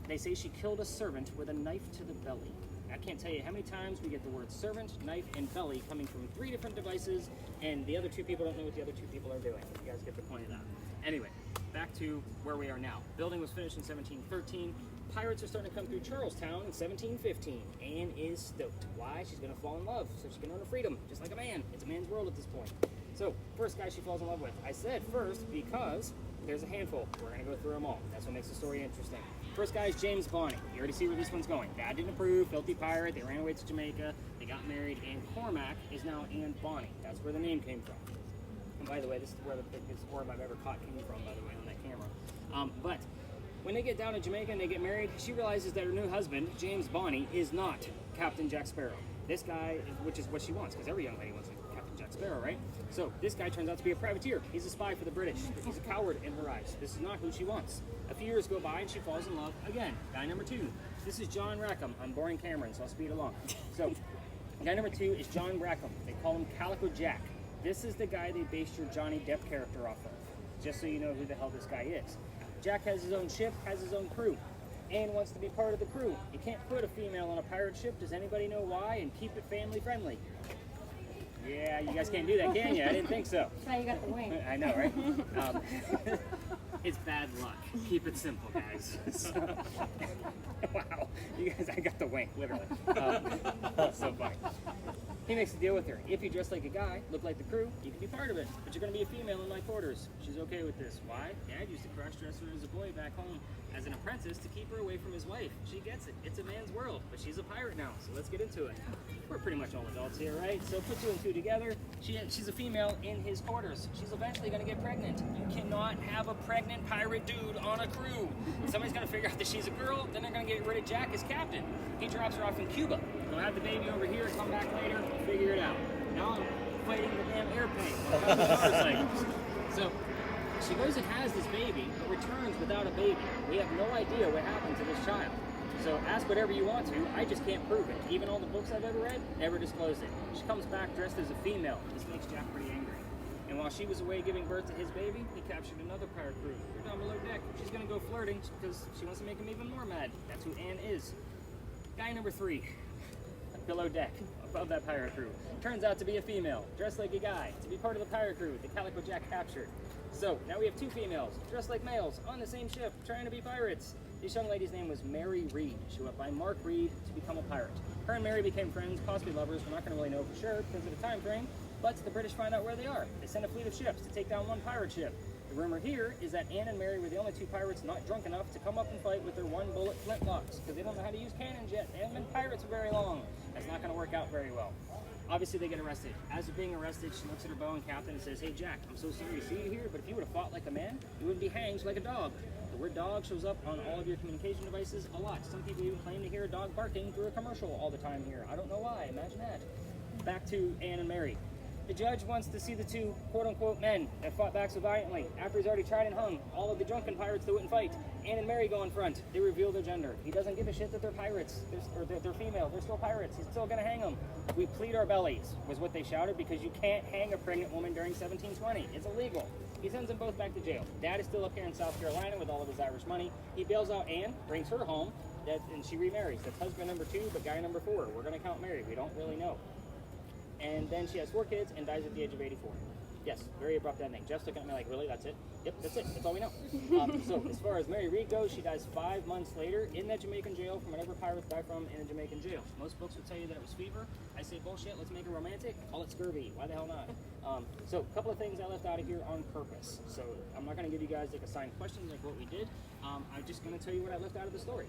They say she killed a servant with a knife to the belly. I can't tell you how many times we get the word servant, knife, and belly coming from 3 different devices, and the other 2 people don't know what the other 2 people are doing. You guys get the point of that. Anyway, back to where we are now. Building was finished in 1713. Pirates are starting to come through Charlestown in 1715. Anne is stoked. Why? She's going to fall in love, so she can earn her freedom, just like a man. It's a man's world at this point. So, first guy she falls in love with. I said first because there's a handful. We're going to go through them all. That's what makes the story interesting. First guy is James Bonny. You already see where this one's going. Dad didn't approve, filthy pirate. They ran away to Jamaica. They got married. Anne Cormac is now Anne Bonny. That's where the name came from. And by the way, this is where the biggest orb I've ever caught came from, by the way, on that camera. But when they get down to Jamaica and they get married, she realizes that her new husband, James Bonny, is not Captain Jack Sparrow. This guy, which is what she wants, because every young lady wants a Captain Jack Sparrow, right? So this guy turns out to be a privateer. He's a spy for the British. He's a coward in her eyes. This is not who she wants. A few years go by and she falls in love again. Guy number 2. This is John Rackham. I'm boring Cameron, so I'll speed along. So guy number 2 is John Rackham. They call him Calico Jack. This is the guy they based your Johnny Depp character off of, just so you know who the hell this guy is. Jack has his own ship, has his own crew. Anne wants to be part of the crew. You can't put a female on a pirate ship. Does anybody know why? And keep it family friendly. Yeah, you guys can't do that, can you? I didn't think so. That's why you got the wing. I know, right? It's bad luck. Keep it simple, guys. Wow, you guys, I got the wink, literally. So funny. He makes a deal with her. If you dress like a guy, look like the crew, you can be part of it. But you're going to be a female in my quarters. She's okay with this. Why? Dad used to cross-dress her as a boy back home as an apprentice to keep her away from his wife. She gets it. It's a man's world. But she's a pirate now, so let's get into it. We're pretty much all adults here, right? So put 2 and 2 together. She's a female in his quarters. She's eventually going to get pregnant. You cannot have a pregnant pirate dude on a crew. Somebody's going to figure out that she's a girl, then they're going to get rid of Jack as captain. He drops her off in Cuba. They'll have the baby over here, come back later, figure it out. Now I'm fighting the damn airplane. So, She goes and has this baby, but returns without a baby. We have no idea what happened to this child. So ask whatever you want to, I just can't prove it. Even all the books I've ever read, never disclosed it. She comes back dressed as a female. This makes Jack pretty angry. And while she was away giving birth to his baby, he captured another pirate crew. They're down below deck. She's gonna go flirting because she wants to make him even more mad. That's who Anne is. Guy number 3, below deck, above that pirate crew. Turns out to be a female, dressed like a guy, to be part of the pirate crew the Calico Jack captured. So now we have 2 females, dressed like males, on the same ship, trying to be pirates. This young lady's name was Mary Reed. She went by Mark Reed to become a pirate. Her and Mary became friends, possibly lovers. We're not going to really know for sure because of the time frame, but the British find out where they are. They send a fleet of ships to take down one pirate ship. The rumor here is that Anne and Mary were the only 2 pirates not drunk enough to come up and fight with their 1-bullet flintlocks because they don't know how to use cannons yet. They haven't been pirates for very long. That's not going to work out very well. Obviously, they get arrested. As they're being arrested, she looks at her bow and captain and says, "Hey, Jack, I'm so sorry to see you here, but if you would have fought like a man, you wouldn't be hanged like a dog." The word dog shows up on all of your communication devices a lot. Some people even claim to hear a dog barking through a commercial all the time here. I don't know why. Imagine that. Back to Anne and Mary. The judge wants to see the 2 quote-unquote men that fought back so valiantly. After he's already tried and hung all of the drunken pirates that wouldn't fight, Anne and Mary go in front. They reveal their gender. He doesn't give a shit that they're pirates, they're female. They're still pirates. He's still gonna hang them. We plead our bellies, was what they shouted, because you can't hang a pregnant woman during 1720. It's illegal. He sends them both back to jail. Dad is still up here in South Carolina with all of his Irish money. He bails out Anne, brings her home, and she remarries. That's husband number 2, but guy number 4. We're gonna count Mary. We don't really know. And then she has 4 kids and dies at the age of 84. Yes, very abrupt ending. Jeff's looking at me like, really, that's it? Yep, that's it. That's all we know. So as far as Mary Reed goes, she dies 5 months later in that Jamaican jail from whatever pirates die from in a Jamaican jail. Most books would tell you that it was fever. I say, bullshit, let's make it romantic. Call it scurvy. Why the hell not? So a couple of things I left out of here on purpose. So I'm not going to give you guys like assigned questions like what we did. I'm just going to tell you what I left out of the story.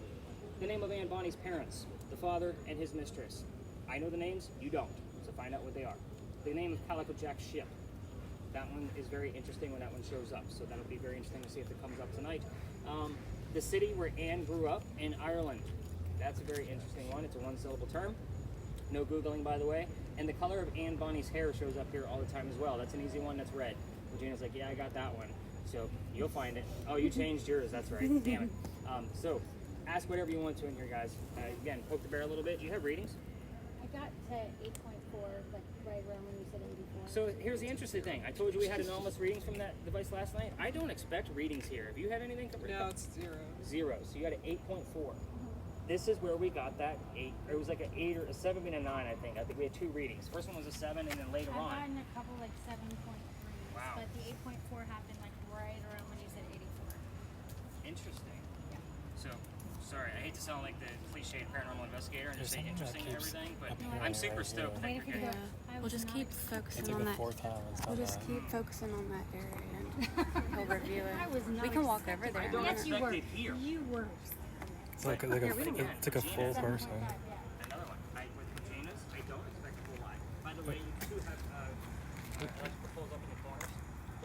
The name of Anne Bonny's parents, the father and his mistress. I know the names, you don't. So find out what they are. The name of Calico Jack's ship. That one is very interesting when that one shows up. So that'll be very interesting to see if it comes up tonight. The city where Anne grew up in Ireland. That's a very interesting one. It's a 1-syllable term. No Googling, by the way. And the color of Anne Bonny's hair shows up here all the time as well. That's an easy one. That's red. Regina's like, yeah, I got that one. So you'll find it. Oh, you changed yours. That's right. Damn it. So ask whatever you want to in here, guys. Again, poke the bear a little bit. Do you have readings? I got to 8.4, like right around when you said 84. So here's the interesting thing. I told you we had anomalous readings from that device last night. I don't expect readings here. Have you had anything? No, it's 0. 0. So you got an 8.4. This is where we got that 8. It was like an 8 or a 7 and a 9, I think. I think we had 2 readings. First one was a 7, and then later I've on. gotten a couple like 7.3. Wow. But the 8.4 happened like right around when you said 84. Interesting. Yeah. So, sorry, I hate to sound like the cliched paranormal investigator and just say There's something interesting and that keeps everything, but appearing I'm super right stoked that Wait, you're if you here. go. I We'll was just not keep It's focusing like on the that. 4th time it's done We'll just that. keep focusing on that area and he'll review it. I was not We can walk over expecting- there. I don't Yes, you expect were. it here. You were. It's like a, Here, we can it's like a full person. Another one. With Regina's, I don't expect a full line. By the way, you do have electrical poles up in the corners.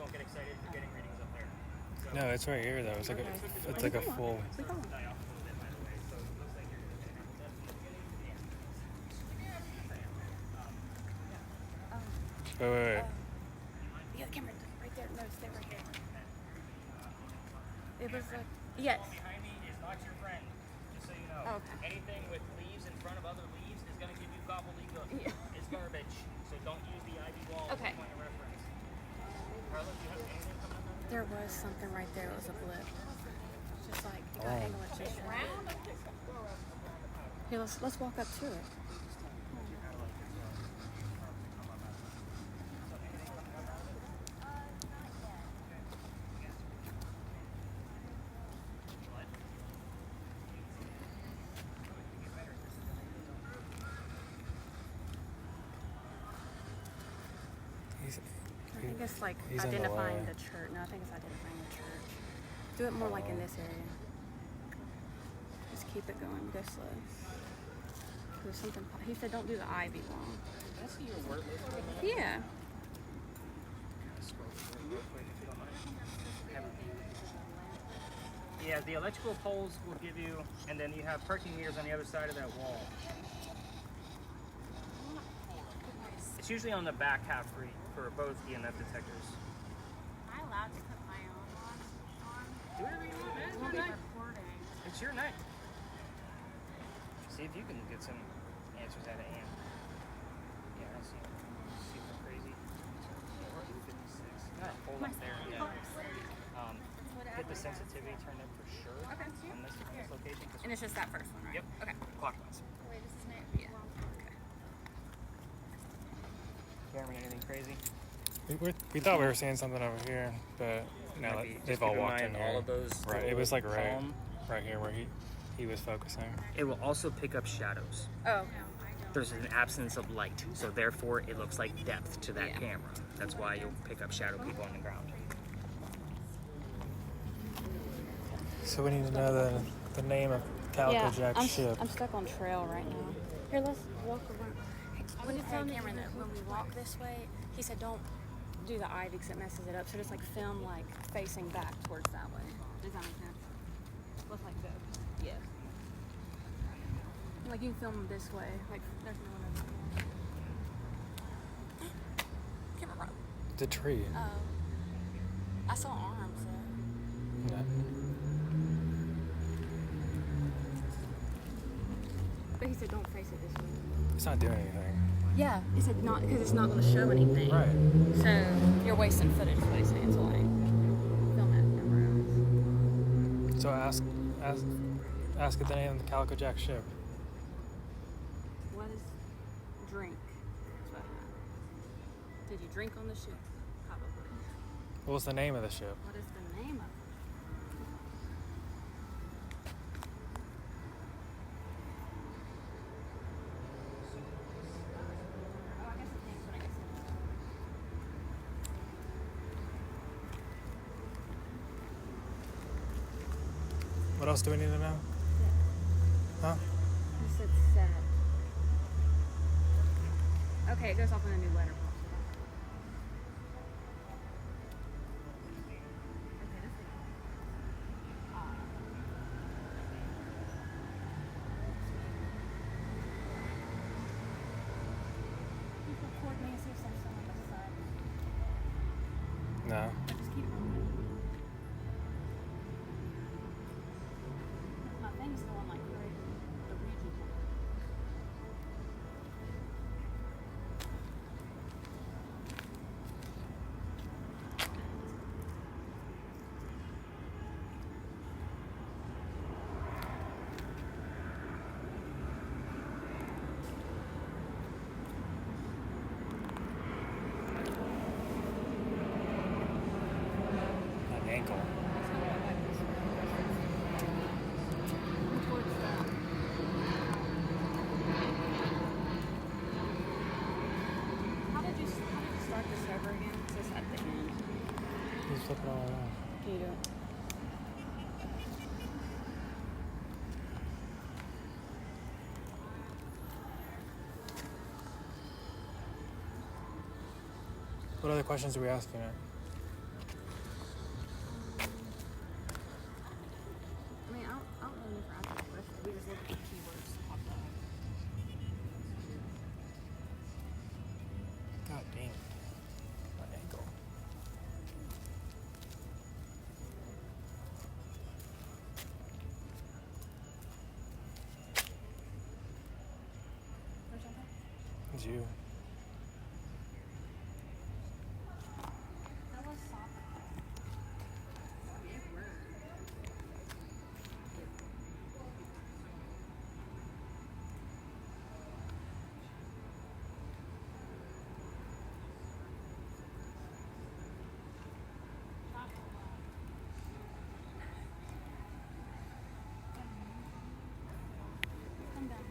Don't get excited if you're getting readings up there. So, No, it's right here though. It's like a full. die off a little bit, by the way. So it looks like you're going to have that from the beginning to the end. Wait. Yeah, the camera right there. No, stay right there. It was like, yes. Behind me is not your friend, just so you know. Oh, okay. Anything with leaves in front of other leaves is going to give you gobbledygook. Yeah. It's garbage. So don't use the ivy wall Okay. as a point of reference. Carla, do you have anything coming up? There was something right there. It was a blip. Just like, you gotta angle it just right. Here, let's walk up to it. I think it's like he's in the identifying way. the church. No, I think it's identifying the church. Do it more like in this area. Just keep it going. Go slow. There's something. He said don't do the ivy wall. Can I see your word list? Yeah. Yeah, the electrical poles will give you, and then you have parking meters on the other side of that wall. It's usually on the back half for both EMF detectors. Am I allowed to put my own Do whatever you want, man. It's your night. It's your night. See if you can get some answers out of Ann. Yeah, I see. Super crazy. 456. Got a hole up there. Yeah. Get the sensitivity turned up for sure on this location. And it's just that first one, right? Yep. Okay. Clockwise. Wait, this is night. Yeah. Okay. Cameron, anything crazy? We thought we were seeing something over here, but no, Might be. Just they've all keep in walked in mind here. all of those Right, it was like right, palm- right here where he was focusing. It will also pick up shadows. Oh. There's an absence of light, so therefore it looks like depth to that Yeah. camera. That's why you'll pick up shadow people on the ground. So we need to know the name of Calico Jack's ship. I'm stuck on trail right now. Here, let's walk around. When you tell Cameron that when we walk this way, he said don't do the eye because it messes it up. So just like film like facing back towards that way. Does that make sense? Let's like go. Yeah. Like you can film this way. Like there's no one over there. Camera run. The tree. Oh. I saw arms though. No. But he said don't face it this way. It's not doing anything. Yeah, he said not because it's not going to show anything. Right. So you're wasting footage, is what he's saying. So like, film it somewhere else. So ask it the name of the Calico Jack ship. What is drink? That's what I have. Did you drink on the ship? Probably. What was the name of the ship? What is the name of it? Oh, I guess it thinks what I guess it is. What else do we need to know? Huh? He said set. Okay, it goes off in a new letter. Okay, this thing. You can record me and see if there's someone on the side. No. Just keep moving. My thing's going like crazy. The region. An ankle. Towards that. How did you start this over again? Is this at the end? He's flipping all around. Can you do it? What other questions are we asking it? I mean, I don't know if we're asking questions. We just look at the keywords that popped up. God dang. My ankle. Or something? It's you. That was soccer. Come down.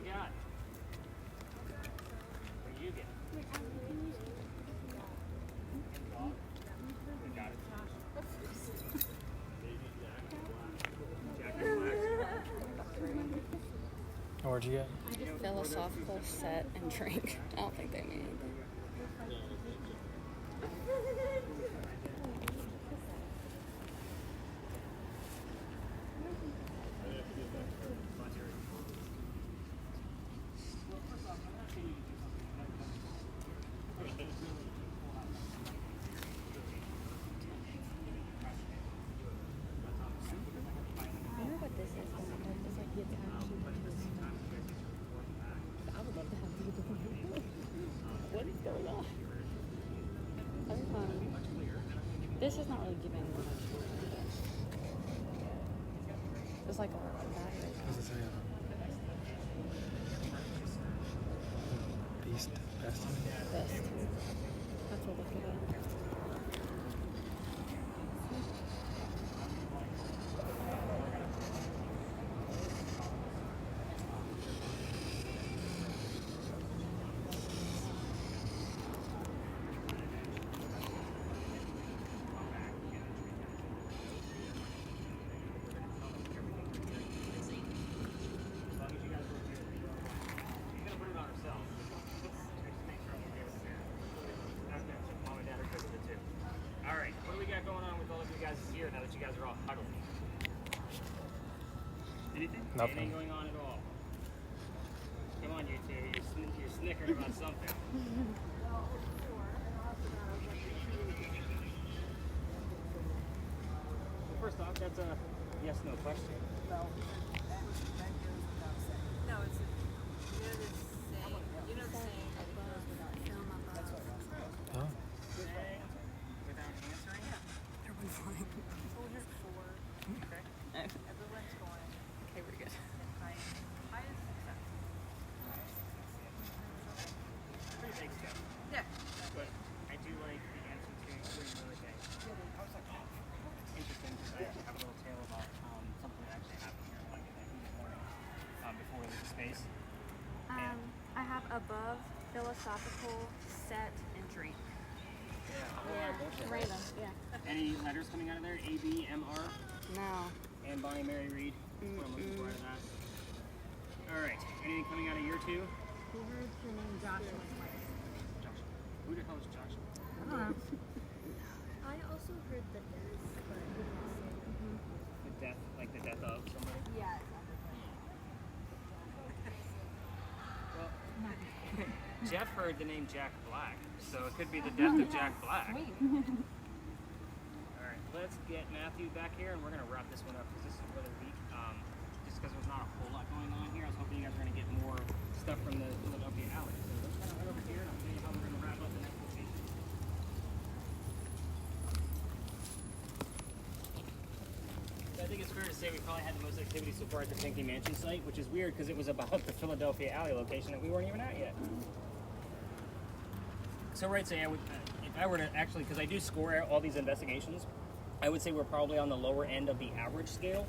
got? What do you get? You got it. Jack and Black. Where'd you get? Philosophical set and drink. I don't think they mean anything. I wonder what this is. It's like the attachment to the stuff. I would love to have people. What is going on? This is not really giving me much. It's like a battery. What does it say? Beast best. Best. That's what look at it. Alright, what do we got going on with all of you guys here now that you guys are all huddled? Anything? Nothing. Anything going on at all? Come on, you two. You're snickering about something. First off, that's a yes/no question. No, it's you know the saying that it goes without Film above. Oh. Saying without answering? Everyone's flying. Soldier 4. Okay. Everyone's going. Okay, we're good. Highest success. Pretty big step. Yeah. But I do like the answer to where you really think. Interesting because I actually have a little tale about something that actually happened here like this morning before we leave the space. I have above, philosophical, set, and drink. Yeah, a whole lot of bullshit. Random, yeah. Any letters coming out of there? A, B, M, R, No. and Bonnie, Mary, Reed. What I'm looking for out of that. All right. Anything coming out of year 2? Who heard the name Joshua? Joshua. Who the hell is Joshua? I don't know. I also heard the death, but I didn't say. The death, like the death of somebody? Yeah, Well, Jeff heard the name Jack Black, so it could be the death of Jack Black. Sweet. All right, let's get Matthew back here, and we're gonna wrap this one up because this is really weak. Just because there's not a whole lot going on here, I was hoping you guys were gonna get more stuff from the Philadelphia alley. So let's kind of head over here, and I'll show you how we're gonna wrap up the next location. So I think it's fair to say we probably had the most activity so far at the Pinckney Mansion site, which is weird because it was about the Philadelphia alley location that we weren't even at yet. So right, so yeah, if I were to actually, because I do score all these investigations, I would say we're probably on the lower end of the average scale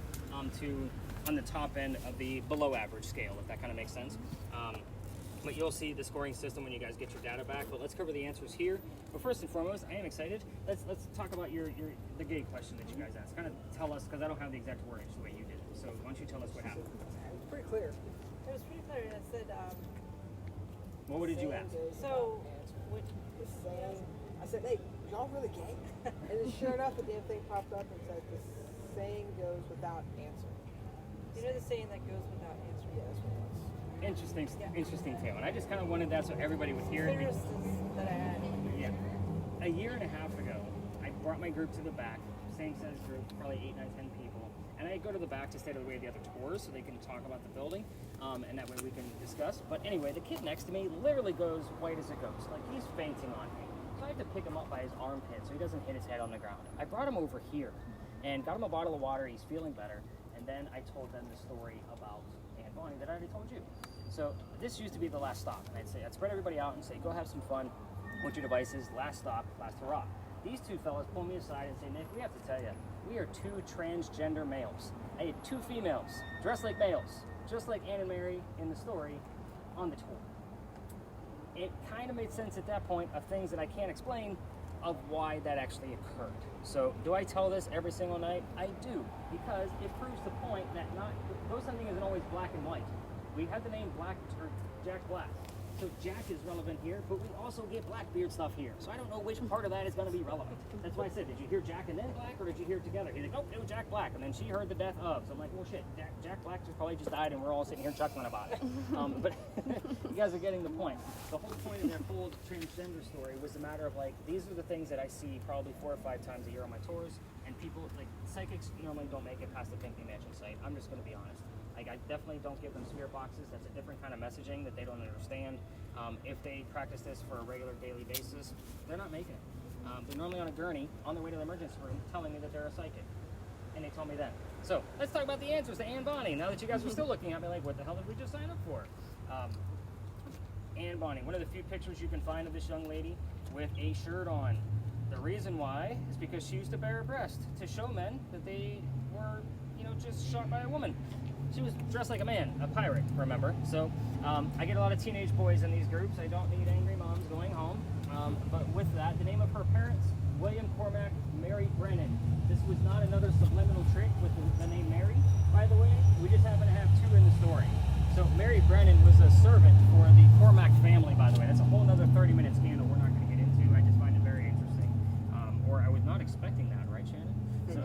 to on the top end of the below average scale, if that kind of makes sense. But you'll see the scoring system when you guys get your data back. But let's cover the answers here. But first and foremost, I am excited. Let's talk about the gate question that you guys asked. Kind of tell us, because I don't have the exact wordage the way you did. So why don't you tell us what happened? It's pretty clear. It was pretty clear. I said, What did you ask? so, What the saying? I said, hey, y'all really gay? And then sure enough, the damn thing popped up and said, the saying goes without answer. you know the saying that goes without answer? Yeah, that's what it was. Interesting tale. And I just kind of wanted that so everybody would hear it. Clearest that I had. Yeah. A year and a half ago, I brought my group to the back, same size group, probably 8, 9, 10 people. And I go to the back to stay out of the way of the other tours so they can talk about the building, and that way we can discuss. But anyway, the kid next to me literally goes white as a ghost. Like, he's fainting on me. So I have to pick him up by his armpit so he doesn't hit his head on the ground. I brought him over here and got him a bottle of water. He's feeling better. And then I told them the story about Aunt Bonnie that I already told you. So this used to be the last stop. And I'd spread everybody out and say, go have some fun with your devices. Last stop, last hurrah. These two fellas pull me aside and say, Nick, we have to tell you, we are 2 transgender males. I had 2 females dressed like males just like Anne and Mary in the story, on the tour. It kind of made sense at that point of things that I can't explain of why that actually occurred. So do I tell this every single night? I do, because it proves the point that not ghost hunting isn't always black and white. We have the name Black or Jack Black. So Jack is relevant here, but we also get Blackbeard stuff here. So I don't know which part of that is going to be relevant. That's why I said, did you hear Jack and then Black, or did you hear it together? He's like, oh, it was Jack Black, and then she heard the death of. So I'm like, well, shit, Jack Black just probably just died, and we're all sitting here chuckling about it. But you guys are getting the point. The whole point of their full transgender story was the matter of like, these are the things that I see probably 4 or 5 times a year on my tours, and people, like, psychics normally don't make it past the Pinckney Mansion site. I'm just going to be honest. Like, I definitely don't give them spirit boxes. That's a different kind of messaging that they don't understand. If they practice this for a regular daily basis, they're not making it. They're normally on a gurney on their way to the emergency room telling me that they're a psychic. And they told me that. So let's talk about the answers to Anne Bonny. Now that you guys are still looking at me like, what the hell did we just sign up for? Anne Bonny, one of the few pictures you can find of this young lady with a shirt on. The reason why is because she used to bare her breast to show men that they were, you know, just shot by a woman. She was dressed like a man, a pirate, remember? So I get a lot of teenage boys in these groups. I don't need angry moms going home. But with that, the name of her parents, William Cormac, Mary Brennan. This was not another subliminal trick with the name Mary, by the way. We just happen to have 2 in the story. So Mary Brennan was a servant for the Cormac family, by the way. That's a whole other 30-minute scandal we're not going to get into. I just find it very interesting. Or I was not expecting that, right, Shannon? So,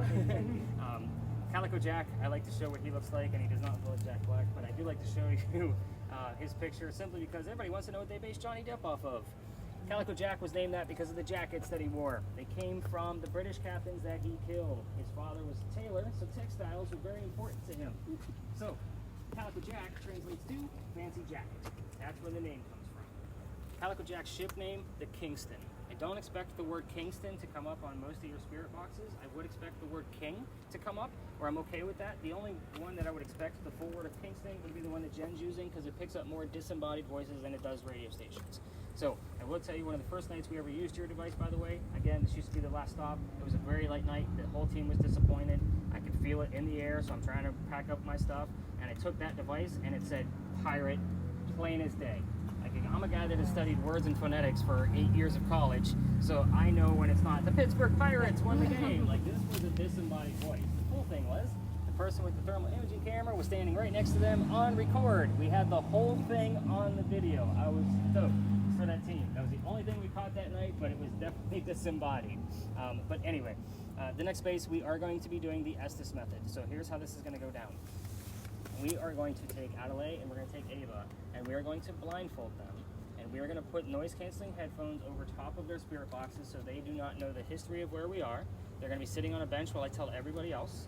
Calico Jack, I like to show what he looks like, and he does not look like Jack Black, but I do like to show you his picture simply because everybody wants to know what they based Johnny Depp off of. Calico Jack was named that because of the jackets that he wore. They came from the British captains that he killed. His father was a tailor, so textiles were very important to him. So, Calico Jack translates to fancy jacket. That's where the name comes from. Calico Jack's ship name, the Kingston. I don't expect the word Kingston to come up on most of your spirit boxes. I would expect the word King to come up, or I'm okay with that. The only one that I would expect the full word of Kingston would be the one that Jen's using because it picks up more disembodied voices than it does radio stations. So I will tell you, one of the first nights we ever used your device, by the way, again, this used to be the last stop. It was a very late night. The whole team was disappointed. I could feel it in the air, so I'm trying to pack up my stuff. And I took that device and it said pirate, plain as day. I'm a guy that has studied words and phonetics for 8 years of college, so I know when it's not the Pittsburgh Pirates won the game. Like, this was a disembodied voice. The cool thing was, the person with the thermal imaging camera was standing right next to them on record. We had the whole thing on the video. I was stoked for that team. That was the only thing we caught that night, but it was definitely disembodied. But anyway, the next space, we are going to be doing the Estes method. So here's how this is going to go down. We are going to take Adelaide and we're going to take Ava, and we are going to blindfold them. And we are going to put noise-canceling headphones over top of their spirit boxes so they do not know the history of where we are. They're going to be sitting on a bench while I tell everybody else.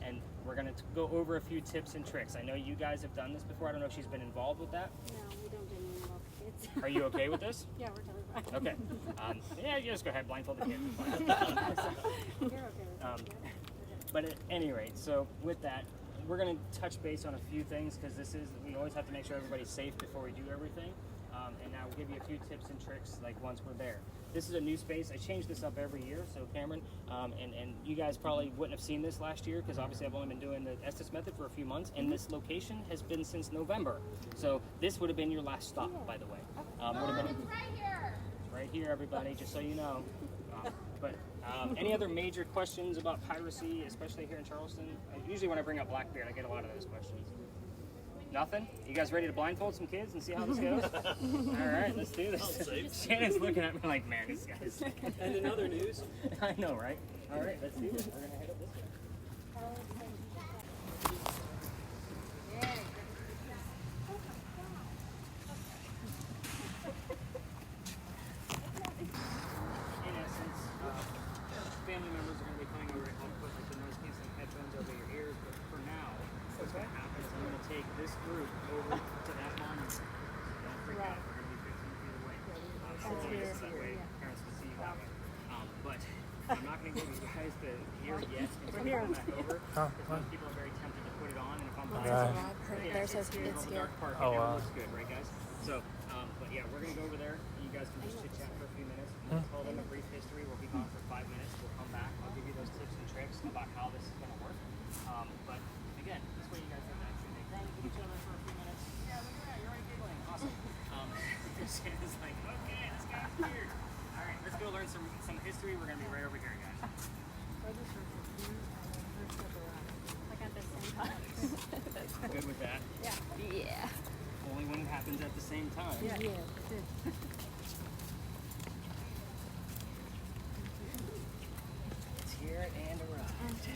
And we're going to go over a few tips and tricks. I know you guys have done this before. I don't know if she's been involved with that. No, we don't do any involved kids. Are you okay with this? Yeah, we're totally fine. Okay. Yeah, you just go ahead, blindfold the kids. You're okay with that. But at any rate, so with that, we're going to touch base on a few things because we always have to make sure everybody's safe before we do everything. And now we'll give you a few tips and tricks like once we're there. This is a new space. I change this up every year. So Cameron, and you guys probably wouldn't have seen this last year because obviously I've only been doing the Estes method for a few months, and this location has been since November. So this would have been your last stop, by the way. It's right here. Right here, everybody, just so you know. But any other major questions about piracy, especially here in Charleston? Usually when I bring up Blackbeard, I get a lot of those questions. Nothing? You guys ready to blindfold some kids and see how this goes? All right, let's do this. Shannon's looking at me like, man, this guy's... And in other news, I know, right? All right, let's do this. We're going to head up this way. In essence, family members are going to be coming over and help put like the noise-canceling headphones over your ears, but for now, what's going to happen is I'm going to take this group over to that monument. Don't freak out. We're going to be 15 feet away. That way parents can see you that way. But I'm not going to give you guys the ear yet until we come back over, because most people are very tempted to put it on, and if I'm There says it's here. dark park, it never looks good, right guys? So, but yeah, we're going to go over there. You guys can just chit-chat for a few minutes. I'm going to tell them a brief history. We'll be gone for 5 minutes. We'll come back. I'll give you those tips and tricks about how this is going to work. But again, this way you guys have actually make grinding with each other for a few minutes. Yeah, look at that, you're already giggling. Awesome. It's like, okay, this guy's weird. All right, let's go learn some history. We're gonna be right over here, guys. Like at the same time. Good with that? Yeah. Only when it happens at the same time. Yeah. It's here and arrived.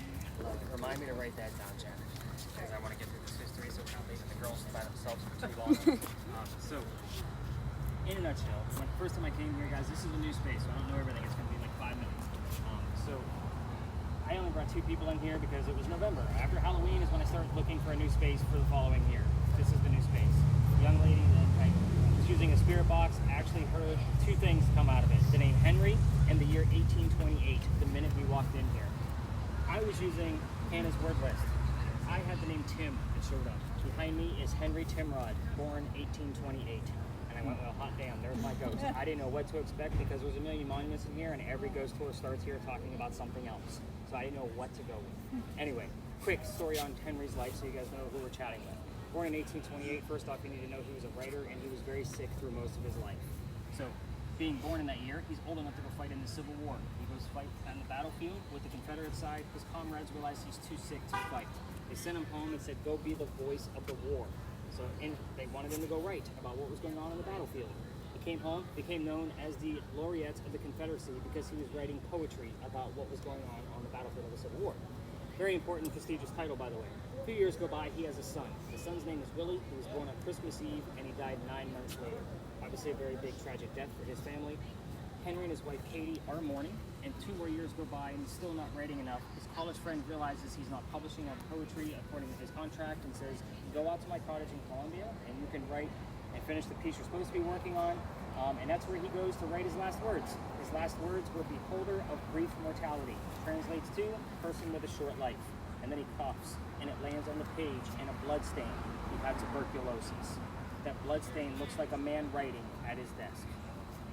Remind me to write that down, Jen, because I want to get through this history so we're not leaving the girls by themselves for too long. So, in a nutshell, when the first time I came here, guys, this is a new space, so I don't know everything. It's going to be like 5 minutes. So, I only brought 2 people in here because it was November. After Halloween is when I started looking for a new space for the following year. This is the new space. The young lady that I was using a spirit box actually heard 2 things come out of it. The name Henry and the year 1828, the minute we walked in here. I was using Hannah's word list. I had the name Tim that showed up. Behind me is Henry Timrod, born 1828. And I went, well, hot damn, there's my ghost. I didn't know what to expect because there's a million monuments in here and every ghost tour starts here talking about something else. So I didn't know what to go with. Anyway, quick story on Henry's life so you guys know who we're chatting with. Born in 1828, first off, you need to know he was a writer and he was very sick through most of his life. So, being born in that year, he's old enough to go fight in the Civil War. He goes fight on the battlefield with the Confederate side. His comrades realize he's too sick to fight. They sent him home and said, go be the voice of the war. So they wanted him to go write about what was going on the battlefield. He came home, became known as the laureate of the Confederacy because he was writing poetry about what was going on the battlefield of the Civil War. Very important, prestigious title, by the way. A few years go by, he has a son. The son's name is Willie. He was born on Christmas Eve, and he died 9 months later. Obviously a very big tragic death for his family. Henry and his wife Katie are mourning, and 2 more years go by and he's still not writing enough. His college friend realizes he's not publishing on poetry according to his contract and says, go out to my cottage in Columbia and you can write and finish the piece you're supposed to be working on. And that's where he goes to write his last words. His last words were beholder of brief mortality. Translates to person with a short life. And then he coughs and it lands on the page in a blood stain. He had tuberculosis. That blood stain looks like a man writing at his desk.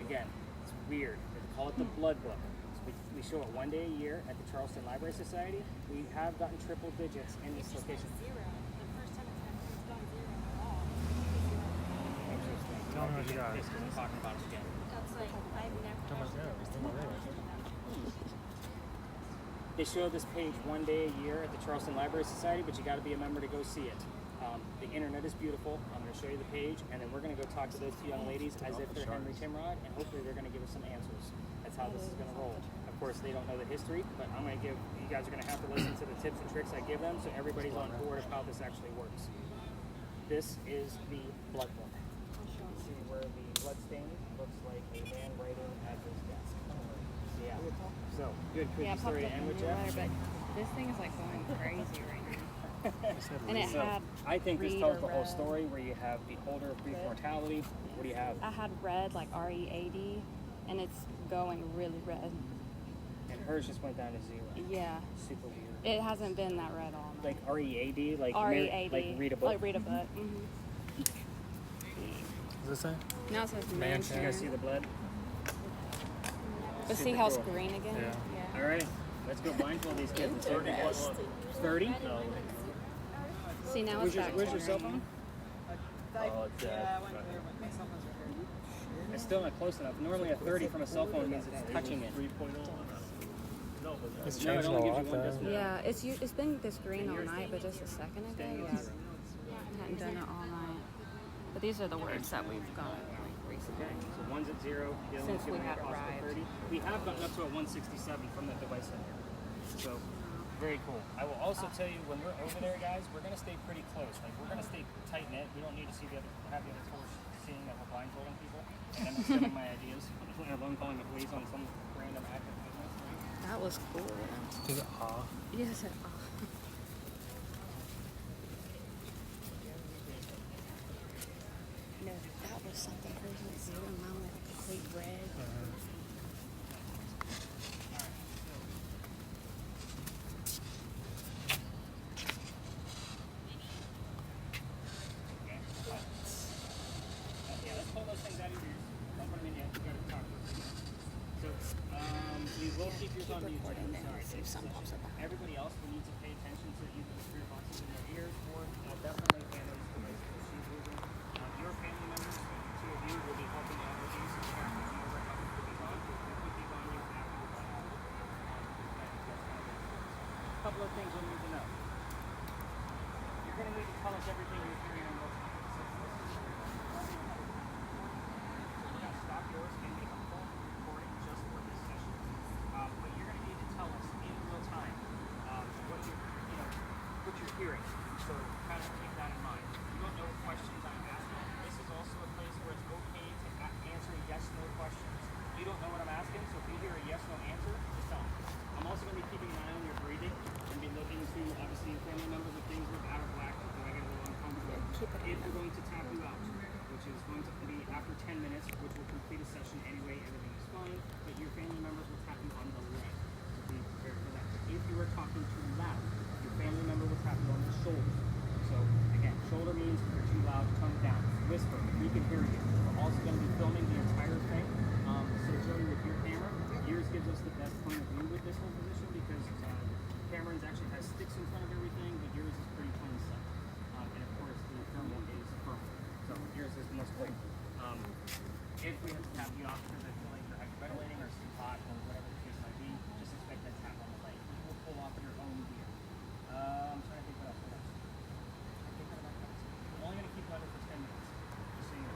Again, it's weird. They call it the blood book. So we show it 1 day a year at the Charleston Library Society. We have gotten triple digits in this location. Zero. The first time it's gone zero at all. Interesting. Tell me what you got. This isn't talking about it again. That's like, I've never. They show this page 1 day a year at the Charleston Library Society, but you got to be a member to go see it. The internet is beautiful. I'm going to show you the page, and then we're going to go talk to those 2 young ladies as if they're Henry Timrod, and hopefully they're going to give us some answers. That's how this is going to roll. Of course, they don't know the history, but I'm going to give you guys are going to have to listen to the tips and tricks I give them, so everybody's on board of how this actually works. This is the blood book. See where the blood stain looks like a man writing at his desk. Yeah. So good Yeah, story to popped up end in with, the Jeff. letter, but this thing is like going crazy right now. And it had I think this read tells or the whole red. story where you have beholder of brief mortality. What do you have? I had red, like READ, and it's going really red. And hers just went down to 0. Yeah. Super weird. It hasn't been that red all night. Like READ, like READ. like read a book. Like read a book. Does it say? Now it says Mansion. mansion. You guys see the blood? But see Super how it's cool. green again? Yeah. All right, let's go blindfold these kids. And 30? No. See, now Where's it's your, back where's to your cell green. phone? Yeah, I went there, but my cell phone's right here. It's still not close enough. Normally a 30 from a cell phone means it's touching it. It's No, it changed a only gives lot you one though. decimal. Yeah, it's been this green all night, but just a second ago, yeah. I hadn't done it all night. But these are the words that we've got like recently. So one's at 0, the other Since one's we giving had a possible arrived. 30. We have gotten up to a 167 from the device center. So very cool. I will also tell you when we're over there, guys, we're gonna stay pretty close. Like we're gonna stay tight knit. We don't need to see have the other tours seeing that we're blindfolding people and then stealing my ideas, let alone calling the police on some random act of business. That was cool. Is it ah? You just said, oh. No, that was something crazy at 0. Mine went complete red. Yeah, let's pull those things out of your ears. Don't put them in yet. You gotta talk to them. So, we will keep yours on mute. Recording Jen. there. Sorry. See if something pops up. Everybody else will need to pay attention to either the spirit boxes in their ears or definitely couple of things you'll need to know. You're going to need to tell us everything you're hearing in real time. Now, stop yours and make a full recording just for this session. But you're going to need to tell us in real time what you're hearing. So kind of keep that in mind. You don't know what questions I'm asking. This is also a place where it's okay to answer yes/no questions. You don't know what I'm asking, so if you hear a yes/no answer, just tell me. I'm also going to be keeping an eye on your breathing and be looking to obviously family members if things are out of whack, do I get a little uncomfortable. If we're going to tap you out, which is going to be after 10 minutes, which will complete a session anyway, everything is fine, but your family members will tap you on the leg. So be prepared for that. If you are talking too loud, your family member will tap you on the shoulder. So again, shoulder means if you're too loud, tongue down, whisper, we can hear you. We're also going to be filming the entire thing. So Joey, with your camera, yours gives us the best point of view with this whole position because Cameron's actually has sticks in front of everything, but yours is pretty plain set. And of course, the thermal is firm. So yours is the most plain. If we have to tap you off because I feel like you're hyperventilating or too hot or whatever the case might be, just expect that tap on the leg. You will pull off your own gear. I'm trying to think what else. I'm only going to keep you under for 10 minutes. Just so you know.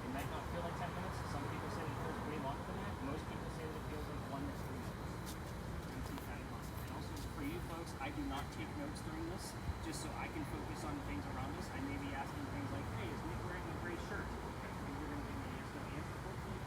It might not feel like 10 minutes. Some people say it feels way longer than that. Most people say that it feels like 1 to 3 minutes. You can keep that in mind. And also for you folks, I do not take notes during this, just so I can focus on things around us. I may be asking things like, hey, is Nick wearing a gray shirt? And you're going to give me a yes, no answer. Hopefully,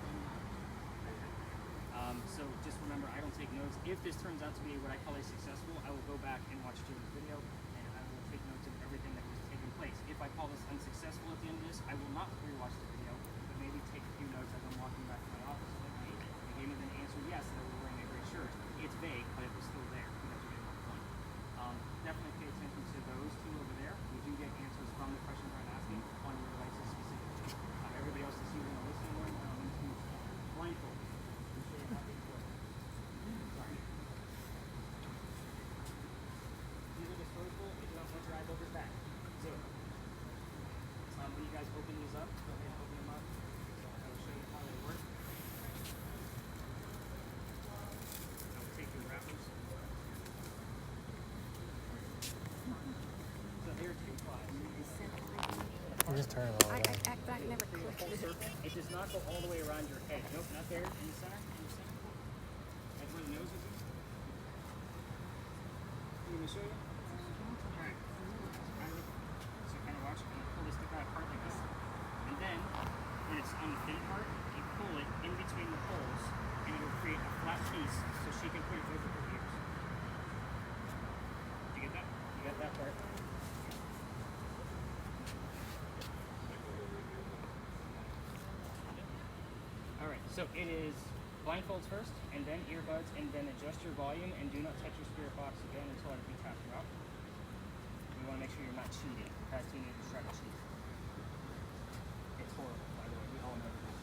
so just remember, I don't take notes. If this turns out to be what I call a successful, I will go back and watch Jimmy's video, and I will take notes of everything that was taking place. If I call this unsuccessful at the end of this, I will not rewatch the video, but maybe take a few notes as I'm walking back to my office. Like, hey, they gave me the answer yes, that I was wearing a gray shirt. It's vague, but it was still there. You guys are getting my point. Definitely pay attention to those two over there. We do get answers from the questions I'm asking on your devices specifically. Everybody else is using a listening one. Blindfold. Show you how they work. Sorry. These are disposable. If you don't want your eyes over back. So, when you guys open these up, go ahead and open them up. So I will show you how they work. I will take your wrappers. So there are 2 plies. You just turn it all I around. act back never Full clicked. circle. It does not go all the way around your head. Nope, not there. In the center. In the center. Like where the nose would be. You want me to show you? Alright. So kind of watch. I'm going to pull this stick out apart like this. And then, when it's on the thin part, you pull it in between the poles, and it will create a flat piece so she can put it over her ears. Did you get that? You got that part? Alright, so it is blindfolds first, and then earbuds, and then adjust your volume, and do not touch your spirit box again until I tap you out. We want to make sure you're not cheating. Past teenagers try to cheat. It's horrible, by the way. We all know that.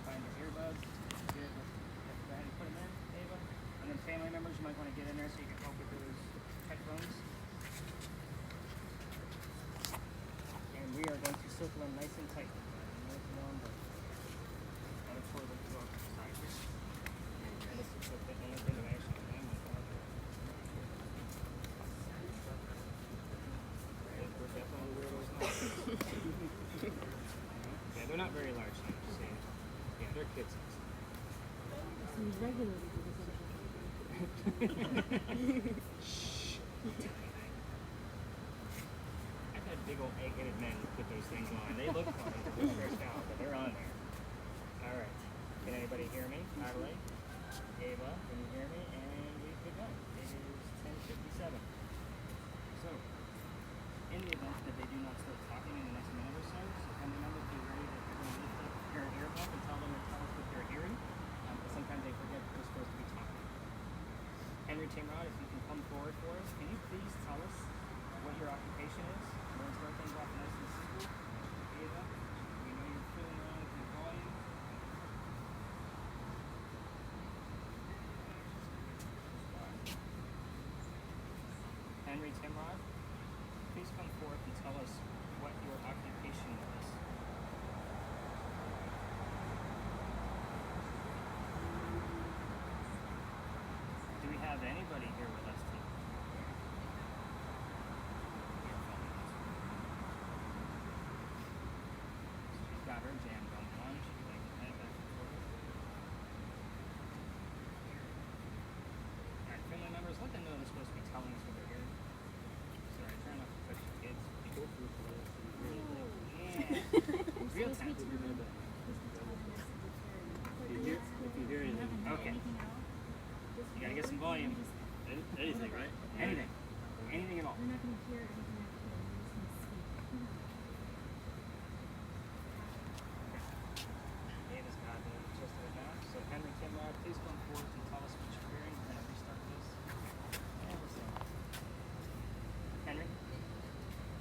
Find your earbuds. Good. Go ahead and put them in, Ava. And then family members, you might want to get in there so you can help with those headphones. And we are going to circle them nice and tight. Nice and long, but I'll pour them to go up the side here. And this is the only thing that I actually can name. We're definitely weirdos now. Yeah, they're not very large, I'm just saying. Yeah, they're kid size. Seems regulated because Shh. I've had big old egg-headed men put those things on. They look fun, they're stressed out, but they're on there. Alright. Can anybody hear me? Adelaide? Ava, can you hear me? And we've begun. It is 10:57. So, in the event that they do not start talking in the next minute or so, family members, be ready that you're going to lift up your earbud and tell them to tell us what they're hearing. But sometimes they forget that they're supposed to be talking. Henry Timrod, if you can come forward for us, can you please tell us what your occupation is? We're going to start things off nice and simple. Ava, we know you're fiddling around with your volume. Henry Timrod, please come forth and tell us what your occupation is. volume. Anything, right? Anything. Anything at all. We're not going to hear anything after. We're just going to speak. Name is God, just right now. So Henry Timrod, please come forward and tell us what you're hearing. We're gonna restart this. And listen. Henry,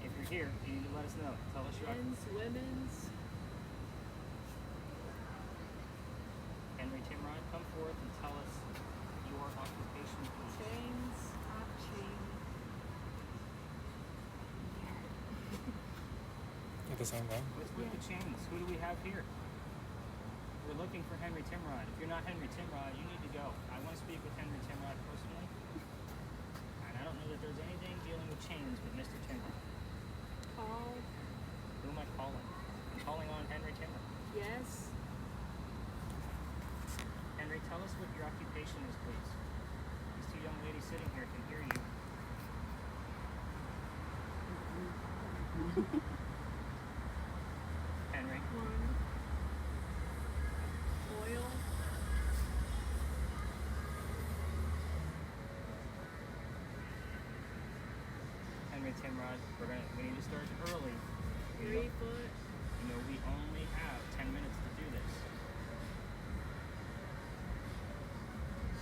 if you're here, you need to let us know. Tell us your Women's. Henry Timrod, come forth and tell us your occupation, please. Chains. Hot chain. Do the same thing. What's with the chains? Who do we have here? We're looking for Henry Timrod. If you're not Henry Timrod, you need to go. I want to speak with Henry Timrod personally. And I don't know that there's anything dealing with chains with Mr. Timrod. Call. Who am I calling? I'm calling on Henry Timrod. Yes. Henry, tell us what your occupation is, please. These two young ladies sitting here can hear you. Henry. One. Oil. Henry Timrod, we need to start early. 3 foot. You know, we only have 10 minutes to do this.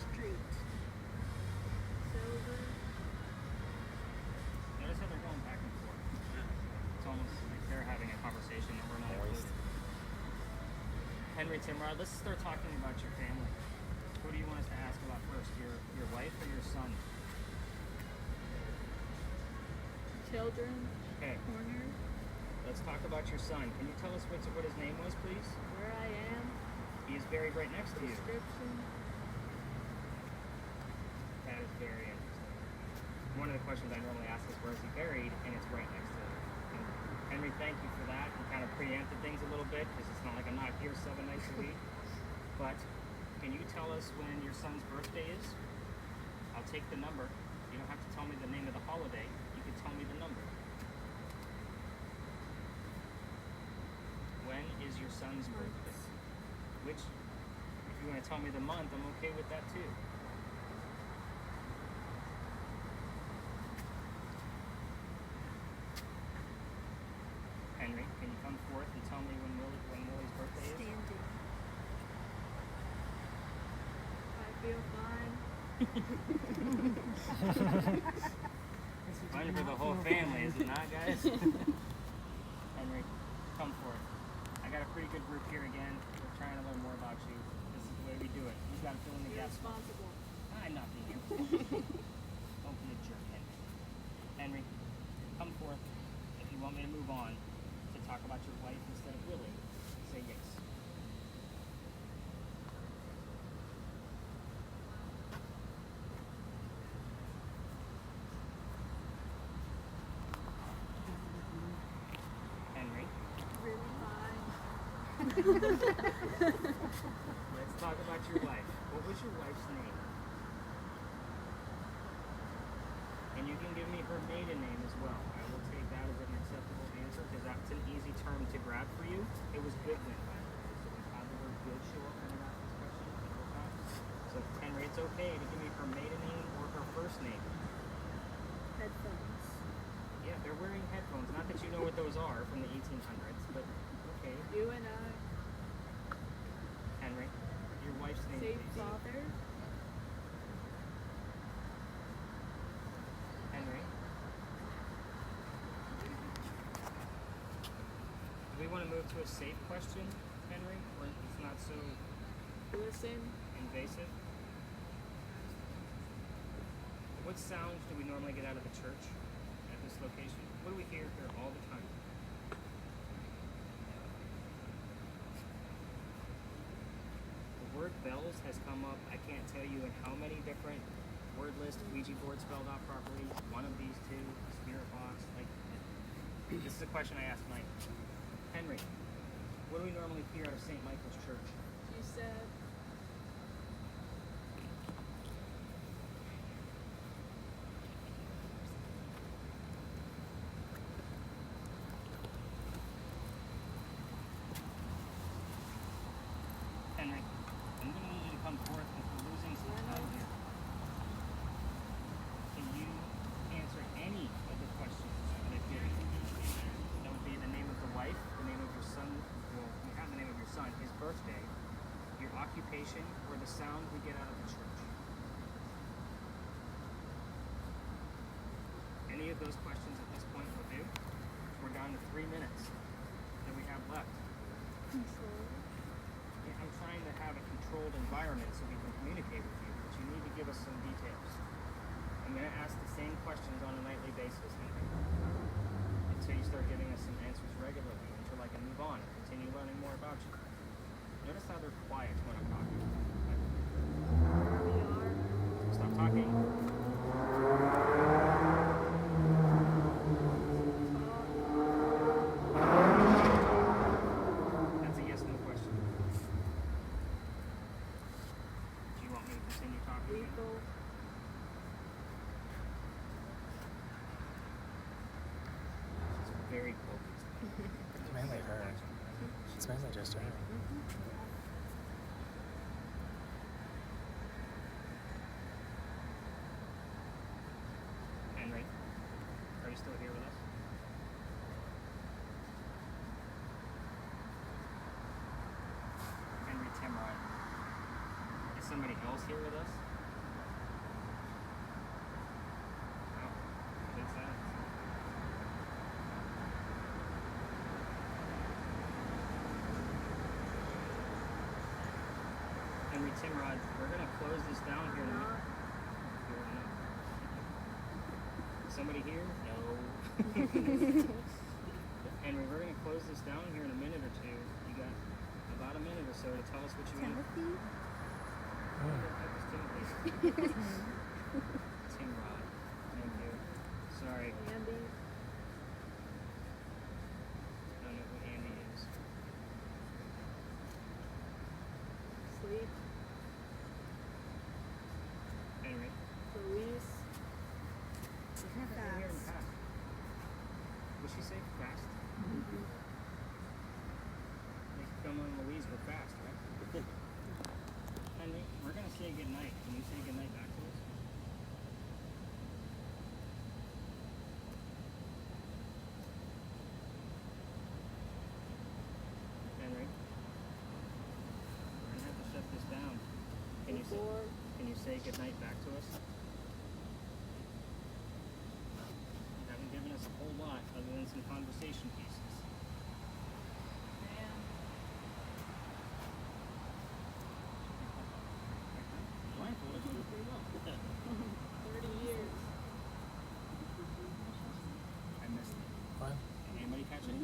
Street. Silver. Notice how they're going back and forth. It's almost like they're having a conversation and we're not Moist. included. Henry Timrod, let's start talking about your family. Who do you want us to ask about first? Your wife or your son? Children. Okay, Corner. let's talk about your son. Can you tell us what his name was, please? Where I am. He is buried right next to you. Description. That is very interesting. One of the questions I normally ask is where is he buried, and it's right next to him. Henry, thank you for that. You kind of preempted things a little bit because it's not like I'm not here 7 nights a week. But can you tell us when your son's birthday is? I'll take the number. You don't have to tell me the name of the holiday. You can tell me the number. When is your son's birthday? Which, if you want to tell me the month, I'm okay with that too. Henry, can you come forth and tell me when Willie's birthday is? Standing. I feel fine. Fun for the whole family, is it not, guys? Henry, come forth. I got a pretty good group here again. We're trying to learn more about you. This is the way we do it. You've got to fill in the gaps. Responsible. I'm not being irresponsible. Don't be a jerk, Henry. Henry, come forth. If you want me to move on to talk about your wife instead of Willie, say yes. Henry, Really fine. let's talk about your wife. What was your wife's name? And you can give me her maiden name as well. I will take that as an acceptable answer because that's an easy term to grab for you. It was Goodwin, by the way. So we've had the word good show up when I asked this question several times. So Henry, it's okay to give me her maiden name or her first name. Headphones. Yeah, they're wearing headphones. Not that you know what those are from the 1800s, but okay. You and I. Henry, your wife's name, Say please. father. Henry. Do we want to move to a safe question, Henry, where it's not so Listen. invasive? What sounds do we normally get out of the church at this location? What do we hear here all the time? The word bells has come up, I can't tell you in how many different word lists, Ouija board spelled out properly, one of these two, spirit box, like, this is a question I asked Mike. Henry, what do we normally hear out of St. Michael's Church? You said. Henry, I'm going to need you to come forth because we're losing some time here. those questions at this point will do. We're down to 3 minutes that we have left. Yeah, I'm trying to have a controlled environment so we can communicate with you, but you need to give us some details. I'm going to ask the same questions on a nightly basis, Henry, until you start giving us some answers regularly, until I can move on and continue learning more about you. Notice how they're quiet when I'm talking. Stop talking. That's a yes/no question. Do you want me to continue talking? Lethal. She's very focused. It's mainly her. It's mainly just her. Henry, are you still here with us? Henry Timrod. Is somebody else here with us? No. Makes sense. Henry Timrod, we're going to close this down here in a minute. Somebody here? No. Henry, we're going to close this down here in a minute or two. You got about a minute or so to tell us what you want. Timothy? That was Timothy. Timrod. Thank you. Sorry. Andy? I don't know who Andy is. Sleep? Henry. Police? You're here in fast. Would she say fast? Like Thelma and Louise were fast, right? Henry, we're going to say goodnight. Can you say goodnight back to us? Henry? We're going to have to shut this down. Can you say goodnight back to us? You haven't given us a whole lot other than some conversation pieces. Blindfolded, you did pretty well. 30 years. I missed it. What? Anybody catch it?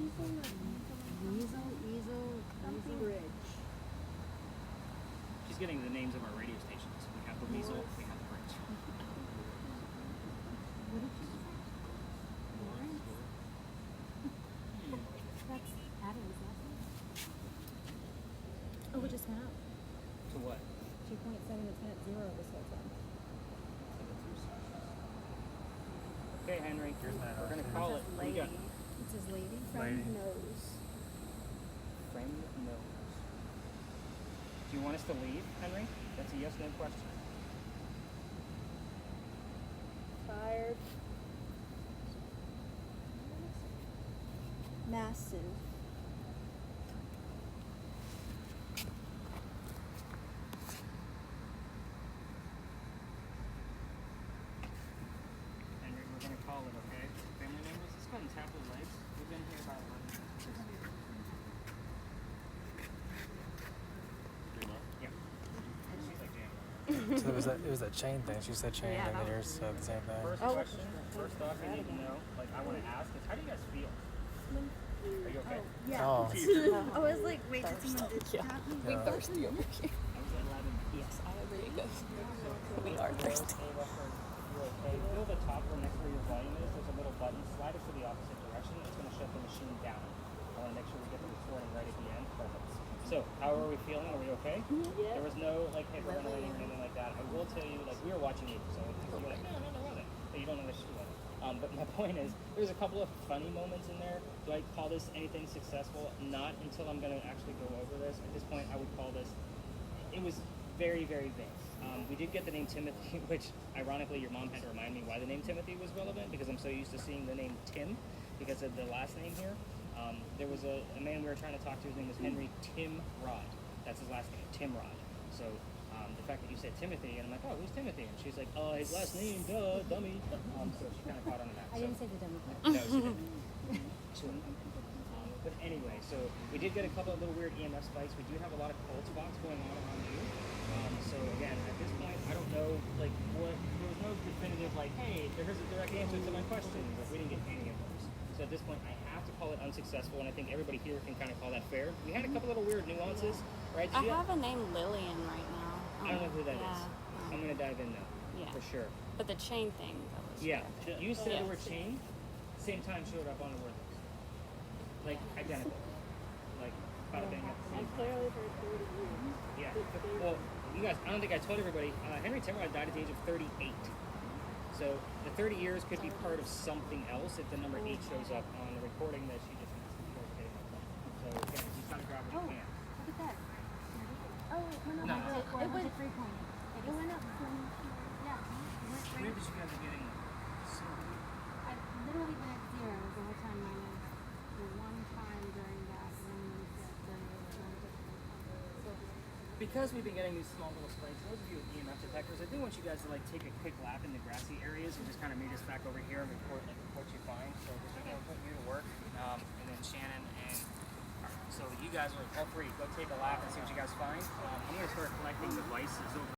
Something Ridge. She's getting the names of our radio stations. We have the Weasel, we have the Bridge. That's Adam's last name. Oh, it just went up. To what? 2.7, it's been at 0 this whole time. Okay, Henry. Here's my We're going to call it. We got It says lady. Lady. Friend knows. friend knows. Do you want us to leave, Henry? That's a yes/no question. Fired. Massive. Henry, we're going to call it, okay? Family members, let's go ahead and tap those legs. We've been here about 11 minutes. Yeah. She's like jamming. So it was that chain thing. She said chain, and then yours said the same thing. First question, first off, I need to know, like, I want to ask is, how do you guys feel? Are you okay? Yeah. Oh. I was like, wait, did someone tap me? We thirsty over here. I was at 11. Yes, I agree. We So, are thirsty. You're okay. Feel the top where next where your volume is. There's a little button. Slide it to the opposite direction. It's going to shut the machine down. I want to make sure we get the recording right at the end. Perfect. So, how are we feeling? Are we okay? Yeah. There was no like hyperventilating or anything like that. I will tell you, like, we were watching you, so you're like, no, about it. But you don't know the shit about it. But my point is, there's a couple of funny moments in there. Do I call this anything successful? Not until I'm going to actually go over this. At this point, I would call this. It was very, very vague. We did get the name Timothy, which ironically your mom had to remind me why the name Timothy was relevant, because I'm so used to seeing the name Tim because of the last name here. There was a man we were trying to talk to. His name was Henry Timrod. That's his last name, Timrod. So the fact that you said Timothy, and I'm like, oh, who's Timothy? And she's like, his last name, duh, dummy. So she kind of caught on to that. I didn't say the dummy part. No, she didn't. She wouldn't. But anyway, so we did get a couple of little weird EMF spikes. We do have a lot of cold spots going on around you. So again, at this point, I don't know, like, there was no definitive, like, hey, there's a direct answer to my question. Like, we didn't get any of those. So at this point, I have to call it unsuccessful, and I think everybody here can kind of call that fair. We had a couple little weird nuances, right? I have a name Lillian right now. I don't know who that is. Yeah. I'm gonna dive in though, Yeah. for sure. But the chain thing, that was Yeah, correct. you said Yeah. the word chain, same time showed up on the word list. Like identical. Like bada bang at the same time. clearly heard 30 years. Yeah. Well, you guys, I don't think I told everybody. Henry Timrod died at the age of 38. So the 30 years could be part of something else if the number 8 shows up on the recording that she just missed before getting my phone. So again, you gotta grab what you can. Look at that. Oh, it went No. up. It went 3 points. It went up from, yeah. It went Weird right. that you guys are getting so I literally went at 0 the whole time minus the one time during that. And then we said then it was so because we've been getting these small little spikes, those of you with EMF detectors, I do want you guys to like take a quick lap in the grassy areas and just kind of meet us back over here and report like what you find. So we're going to put you to work, and then Shannon and so you guys are all free. Go take a lap and see what you guys find. I'm going to start collecting devices over.